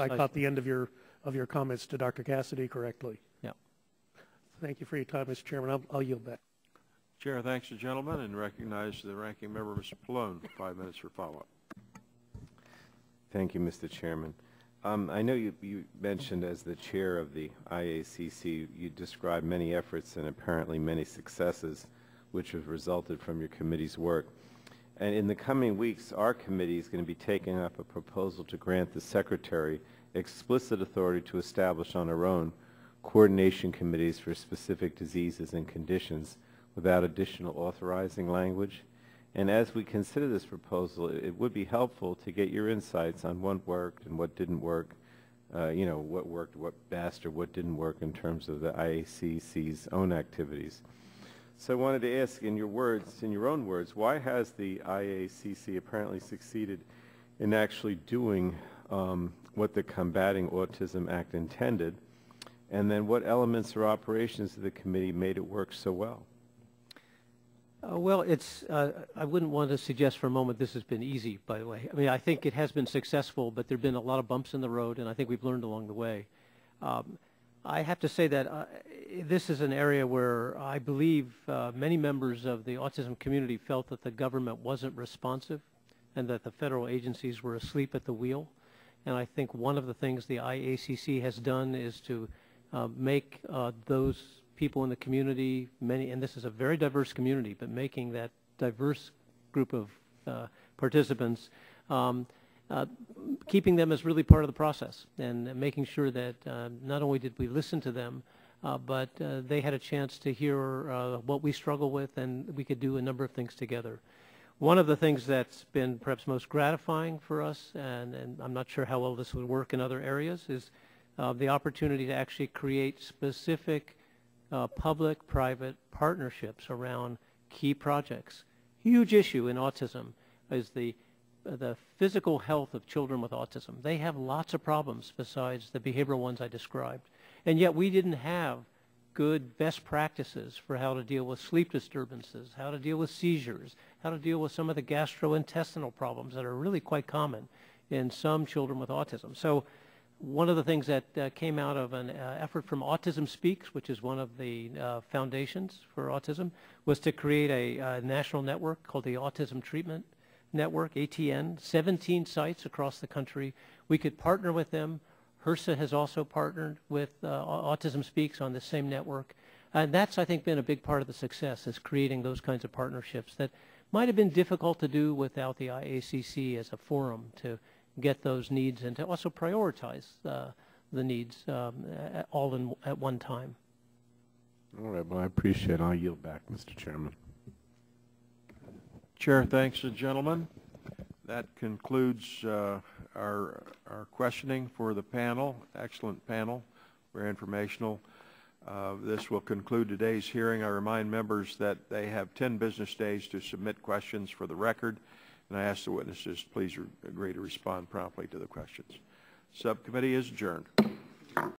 caught the end of your comments to Dr. Cassidy correctly. Yeah. Thank you for your time, Mr. Chairman. I'll yield back. Chair thanks the gentleman and recognize the ranking member, Mr. Pallone, 5 minutes for follow-up. Thank you, Mr. Chairman. I know you mentioned as the chair of the IACC, you described many efforts and apparently many successes which have resulted from your committee's work. And in the coming weeks, our committee is going to be taking up a proposal to grant the Secretary explicit authority to establish on her own coordination committees for specific diseases and conditions without additional authorizing language. And as we consider this proposal, it would be helpful to get your insights on what worked and what didn't work, what worked, what best, or what didn't work in terms of the IACC's own activities. So I wanted to ask, in your own words, why has the IACC apparently succeeded in actually doing what the Combating Autism Act intended, and then what elements or operations of the committee made it work so well? Well, I wouldn't want to suggest for a moment this has been easy, by the way. I mean, I think it has been successful, but there have been a lot of bumps in the road, and I think we've learned along the way. I have to say that this is an area where I believe many members of the autism community felt that the government wasn't responsive and that the federal agencies were asleep at the wheel. And I think one of the things the IACC has done is to make those people in the community, and this is a very diverse community, but making that diverse group of participants, keeping them as really part of the process and making sure that not only did we listen to them, but they had a chance to hear what we struggle with, and we could do a number of things together. One of the things that's been perhaps most gratifying for us, and I'm not sure how well this would work in other areas, is the opportunity to actually create specific public-private partnerships around key projects. Huge issue in autism is the physical health of children with autism. They have lots of problems besides the behavioral ones I described. And yet we didn't have good best practices for how to deal with sleep disturbances, how to deal with seizures, how to deal with some of the gastrointestinal problems that are really quite common in some children with autism. So one of the things that came out of an effort from Autism Speaks, which is one of the foundations for autism, was to create a national network called the Autism Treatment Network, ATN, 17 sites across the country. We could partner with them. HRSA has also partnered with Autism Speaks on the same network. And that's, I think, been a big part of the success, is creating those kinds of partnerships that might have been difficult to do without the IACC as a forum to get those needs and to also prioritize the needs all at one time. All right, well, I appreciate it. I'll yield back, Mr. Chairman. Chair thanks the gentleman. That concludes our questioning for the panel. Excellent panel, very informational. This will conclude today's hearing. I remind members that they have 10 business days to submit questions for the record, and I ask the witnesses please agree to respond promptly to the questions. Subcommittee is adjourned.